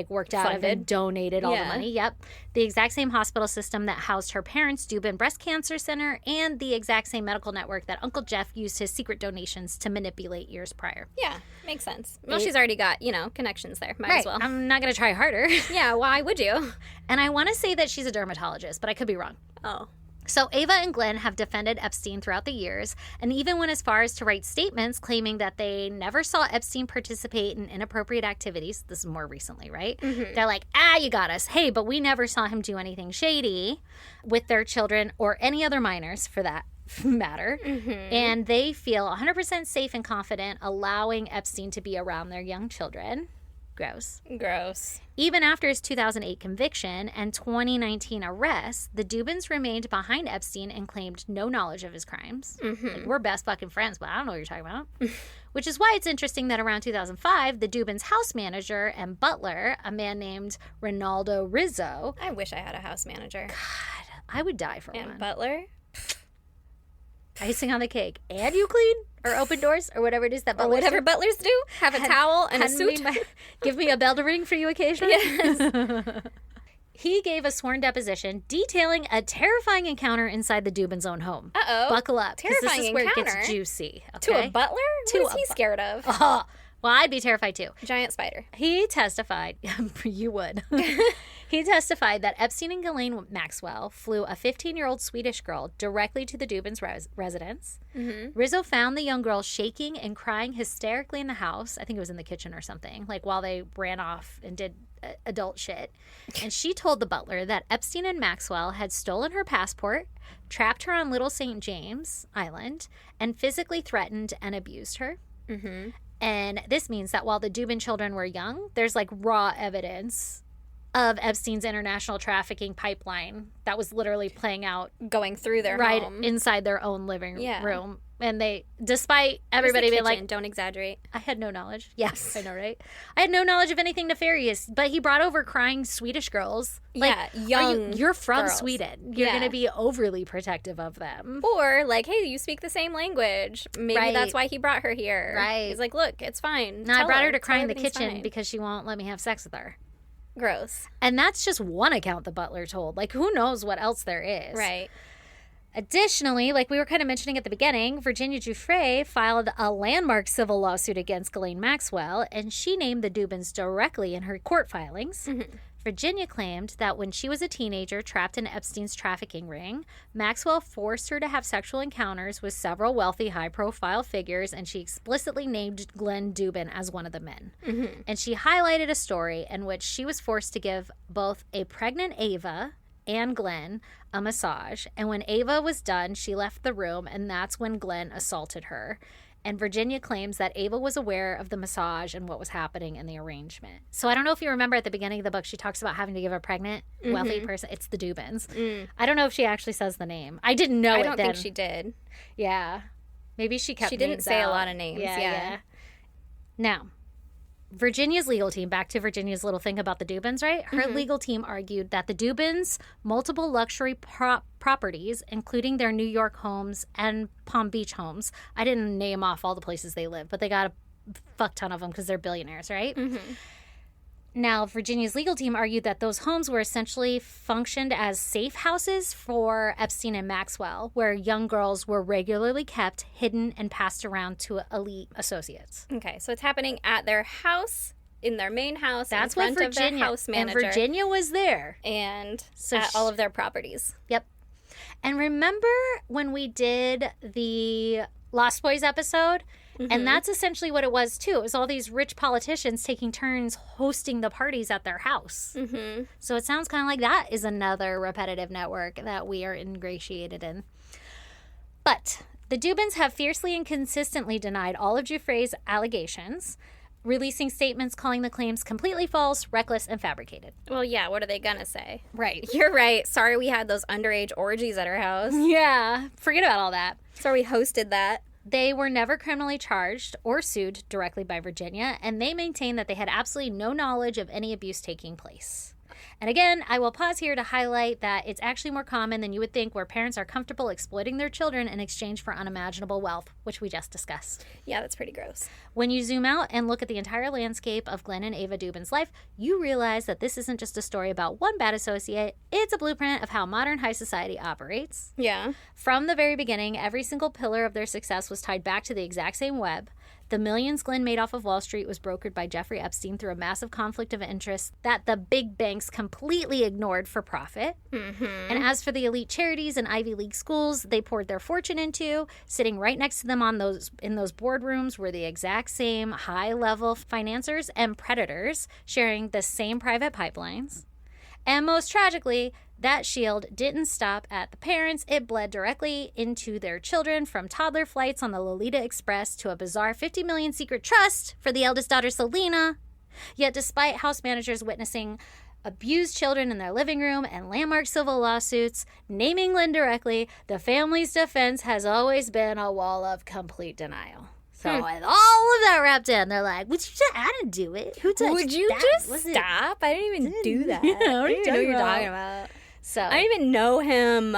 worked out of and donated all the money. Yep. The exact same hospital system that housed her parents' Dubin Breast Cancer Center and the exact same medical network that Uncle Jeff used his secret donations to manipulate years prior. Yeah, makes sense. Well, she's already got, connections there. Might as well. I'm not going to try harder. Yeah, why would you? And I want to say that she's a dermatologist, but I could be wrong. Oh. So Eva and Glenn have defended Epstein throughout the years and even went as far as to write statements claiming that they never saw Epstein participate in inappropriate activities. This is more recently, right? Mm-hmm. They're like, you got us. Hey, but we never saw him do anything shady with their children or any other minors for that matter. Mm-hmm. And they feel 100% safe and confident allowing Epstein to be around their young children. Gross. Even after his 2008 conviction and 2019 arrest, the Dubins remained behind Epstein and claimed no knowledge of his crimes. Mm-hmm. We're best fucking friends, but I don't know what you're talking about. Which is why it's interesting that around 2005, the Dubins' house manager and butler, a man named Ronaldo Rizzo. I wish I had a house manager. God, I would die for one. And butler? Icing on the cake. And you clean? Or open doors? Or whatever it is that butlers whatever butlers do. Have a towel and a suit. Give me a bell to ring for you occasionally. Yes. He gave a sworn deposition detailing a terrifying encounter inside the Dubins' own home. Uh-oh. Buckle up. Terrifying this is where encounter? It gets juicy. Okay? To a butler? What is he scared of? Oh, well, I'd be terrified too. Giant spider. He testified. You would. He testified that Epstein and Ghislaine Maxwell flew a 15-year-old Swedish girl directly to the Dubins' residence. Mm-hmm. Rizzo found the young girl shaking and crying hysterically in the house. I think it was in the kitchen or something, while they ran off and did adult shit. And she told the butler that Epstein and Maxwell had stolen her passport, trapped her on Little St. James Island, and physically threatened and abused her. Mm-hmm. And this means that while the Dubin children were young, there's raw evidence of Epstein's international trafficking pipeline that was literally playing out. Going through their home. Inside their own living room. And they, despite everybody being like... Don't exaggerate. I had no knowledge. Yes, I know, right? I had no knowledge of anything nefarious, but he brought over crying Swedish girls. Young You're from girls. Sweden. You're going to be overly protective of them. Or, hey, you speak the same language. Maybe that's why he brought her here. Right. He's like, look, it's fine. No, I brought her to cry in the kitchen because she won't let me have sex with her. Gross. And that's just one account the butler told. Who knows what else there is. Right. Additionally, we were kind of mentioning at the beginning, Virginia Giuffre filed a landmark civil lawsuit against Ghislaine Maxwell, and she named the Dubins directly in her court filings. Mm-hmm. Virginia claimed that when she was a teenager trapped in Epstein's trafficking ring, Maxwell forced her to have sexual encounters with several wealthy, high-profile figures, and she explicitly named Glenn Dubin as one of the men. Mm-hmm. And she highlighted a story in which she was forced to give both a pregnant Eva and Glenn a massage, and when Eva was done, she left the room, and that's when Glenn assaulted her. And Virginia claims that Eva was aware of the massage and what was happening in the arrangement. So I don't know if you remember at the beginning of the book, she talks about having to give a pregnant, wealthy person. It's the Dubins. I don't know if she actually says the name. I didn't know it then. I don't think she did. Yeah. Maybe she kept She didn't names say out. a lot of names. Yeah. Now, Virginia's legal team, back to Virginia's little thing about the Dubins, right? Her legal team argued that the Dubins' multiple luxury properties, including their New York homes and Palm Beach homes, I didn't name off all the places they live, but they got a fuck ton of them because they're billionaires, right? Now, Virginia's legal team argued that those homes were essentially functioned as safe houses for Epstein and Maxwell, where young girls were regularly kept, hidden, and passed around to elite associates. Okay, so it's happening at their house, in their main house, That's in front what of their Virginia, house manager. and Virginia was there. And So at all of their properties. Yep. And remember when we did the Lost Boys episode? And that's essentially what it was, too. It was all these rich politicians taking turns hosting the parties at their house. So it sounds kind of like that is another repetitive network that we are ingratiated in. But the Dubins have fiercely and consistently denied all of Giuffre's allegations, releasing statements calling the claims completely false, reckless, and fabricated. Well, yeah, what are they going to say? Right. You're right. Sorry we had those underage orgies at our house. Yeah. Forget about all that. Sorry we hosted that. They were never criminally charged or sued directly by Virginia, and they maintain that they had absolutely no knowledge of any abuse taking place. And again, I will pause here to highlight that it's actually more common than you would think, where parents are comfortable exploiting their children in exchange for unimaginable wealth, which we just discussed. Yeah, that's pretty gross. When you zoom out and look at the entire landscape of Glenn and Eva Dubin's life, you realize that this isn't just a story about one bad associate, it's a blueprint of how modern high society operates. Yeah. From the very beginning, every single pillar of their success was tied back to the exact same web. The millions Glenn made off of Wall Street was brokered by Jeffrey Epstein through a massive conflict of interest that the big banks completely ignored for profit. And as for the elite charities and Ivy League schools they poured their fortune into, sitting right next to them in those boardrooms were the exact same high-level financiers and predators sharing the same private pipelines. And most tragically, that shield didn't stop at the parents. It bled directly into their children, from toddler flights on the Lolita Express to a bizarre $50 million secret trust for the eldest daughter, Selena. Yet despite house managers witnessing abused children in their living room and landmark civil lawsuits naming Glenn directly, the family's defense has always been a wall of complete denial. So with all of that wrapped in, they're like, "Would you just I didn't do it? Who touched Would you that? just Was it-" stop? I didn't even do that. Yeah, what are I you didn't even know what you're talking talking about. So I didn't even know him.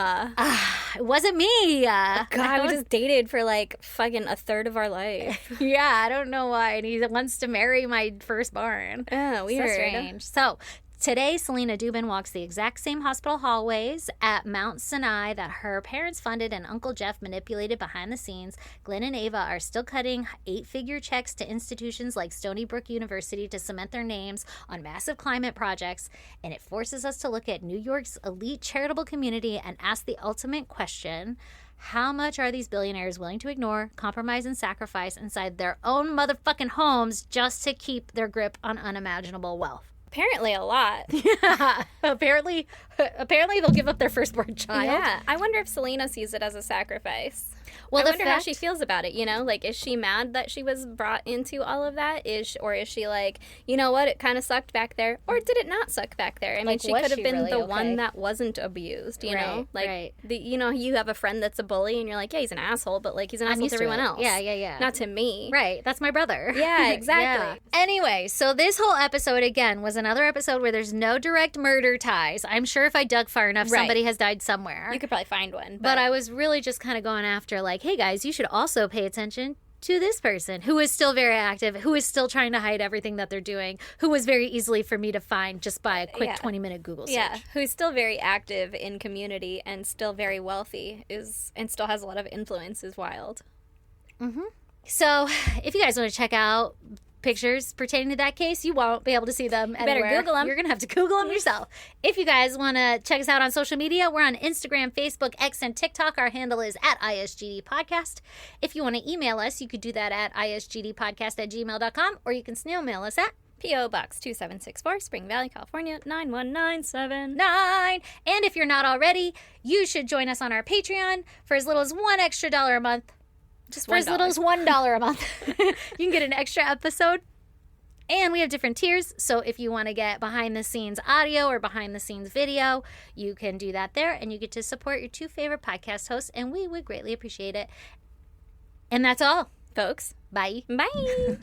it wasn't me. God, we just dated for like fucking a third of our life. Yeah, I don't know why. And he wants to marry my firstborn. Oh, weird. So strange. So today, Selena Dubin walks the exact same hospital hallways at Mount Sinai that her parents funded and Uncle Jeff manipulated behind the scenes. Glenn and Eva are still cutting 8-figure checks to institutions like Stony Brook University to cement their names on massive climate projects. And it forces us to look at New York's elite charitable community and ask the ultimate question: how much are these billionaires willing to ignore, compromise, and sacrifice inside their own motherfucking homes just to keep their grip on unimaginable wealth? Apparently a lot. Yeah, apparently they'll give up their firstborn child. Yeah, I wonder if Selena sees it as a sacrifice. Well, I wonder how she feels about it, you know? Like, is she mad that she was brought into all of that? Or is she like, you know what, it kind of sucked back there? Or did it not suck back there? I mean, Like, she was could have she been really the okay? one that wasn't abused, you know? Like, right. you know, you have a friend that's a bully and you're like, yeah, he's an asshole, but like, he's an I'm asshole used to to everyone it. else. Yeah. Not to me. Right, that's my brother. Yeah, exactly. Yeah. Anyway, so this whole episode, again, was another episode where there's no direct murder ties. I'm sure if I dug far enough, Right. somebody has died somewhere. You could probably find one. But I was really just kind of going after, like, hey, guys, you should also pay attention to this person who is still very active, who is still trying to hide everything that they're doing, who was very easily for me to find just by a quick 20-minute Google search. Yeah, who's still very active in community and still very wealthy and still has a lot of influence is wild. So if you guys want to check out pictures pertaining to that case, you won't be able to see them better anywhere. Google 'em. You're going to have to Google them yourself. If you guys want to check us out on social media, we're on Instagram, Facebook, X, and TikTok. Our handle is @ISGD Podcast. If you want to email us, you could do that at isgdpodcast@gmail.com, or you can snail mail us at P.O. Box 2764, Spring Valley, California, 91979. 9. And if you're not already, you should join us on our Patreon for as little as $1 extra a month. Just For as little as $1 a month, you can get an extra episode. And we have different tiers, so if you want to get behind-the-scenes audio or behind-the-scenes video, you can do that there, and you get to support your 2 favorite podcast hosts, and we would greatly appreciate it. And that's all, folks. Bye. Bye.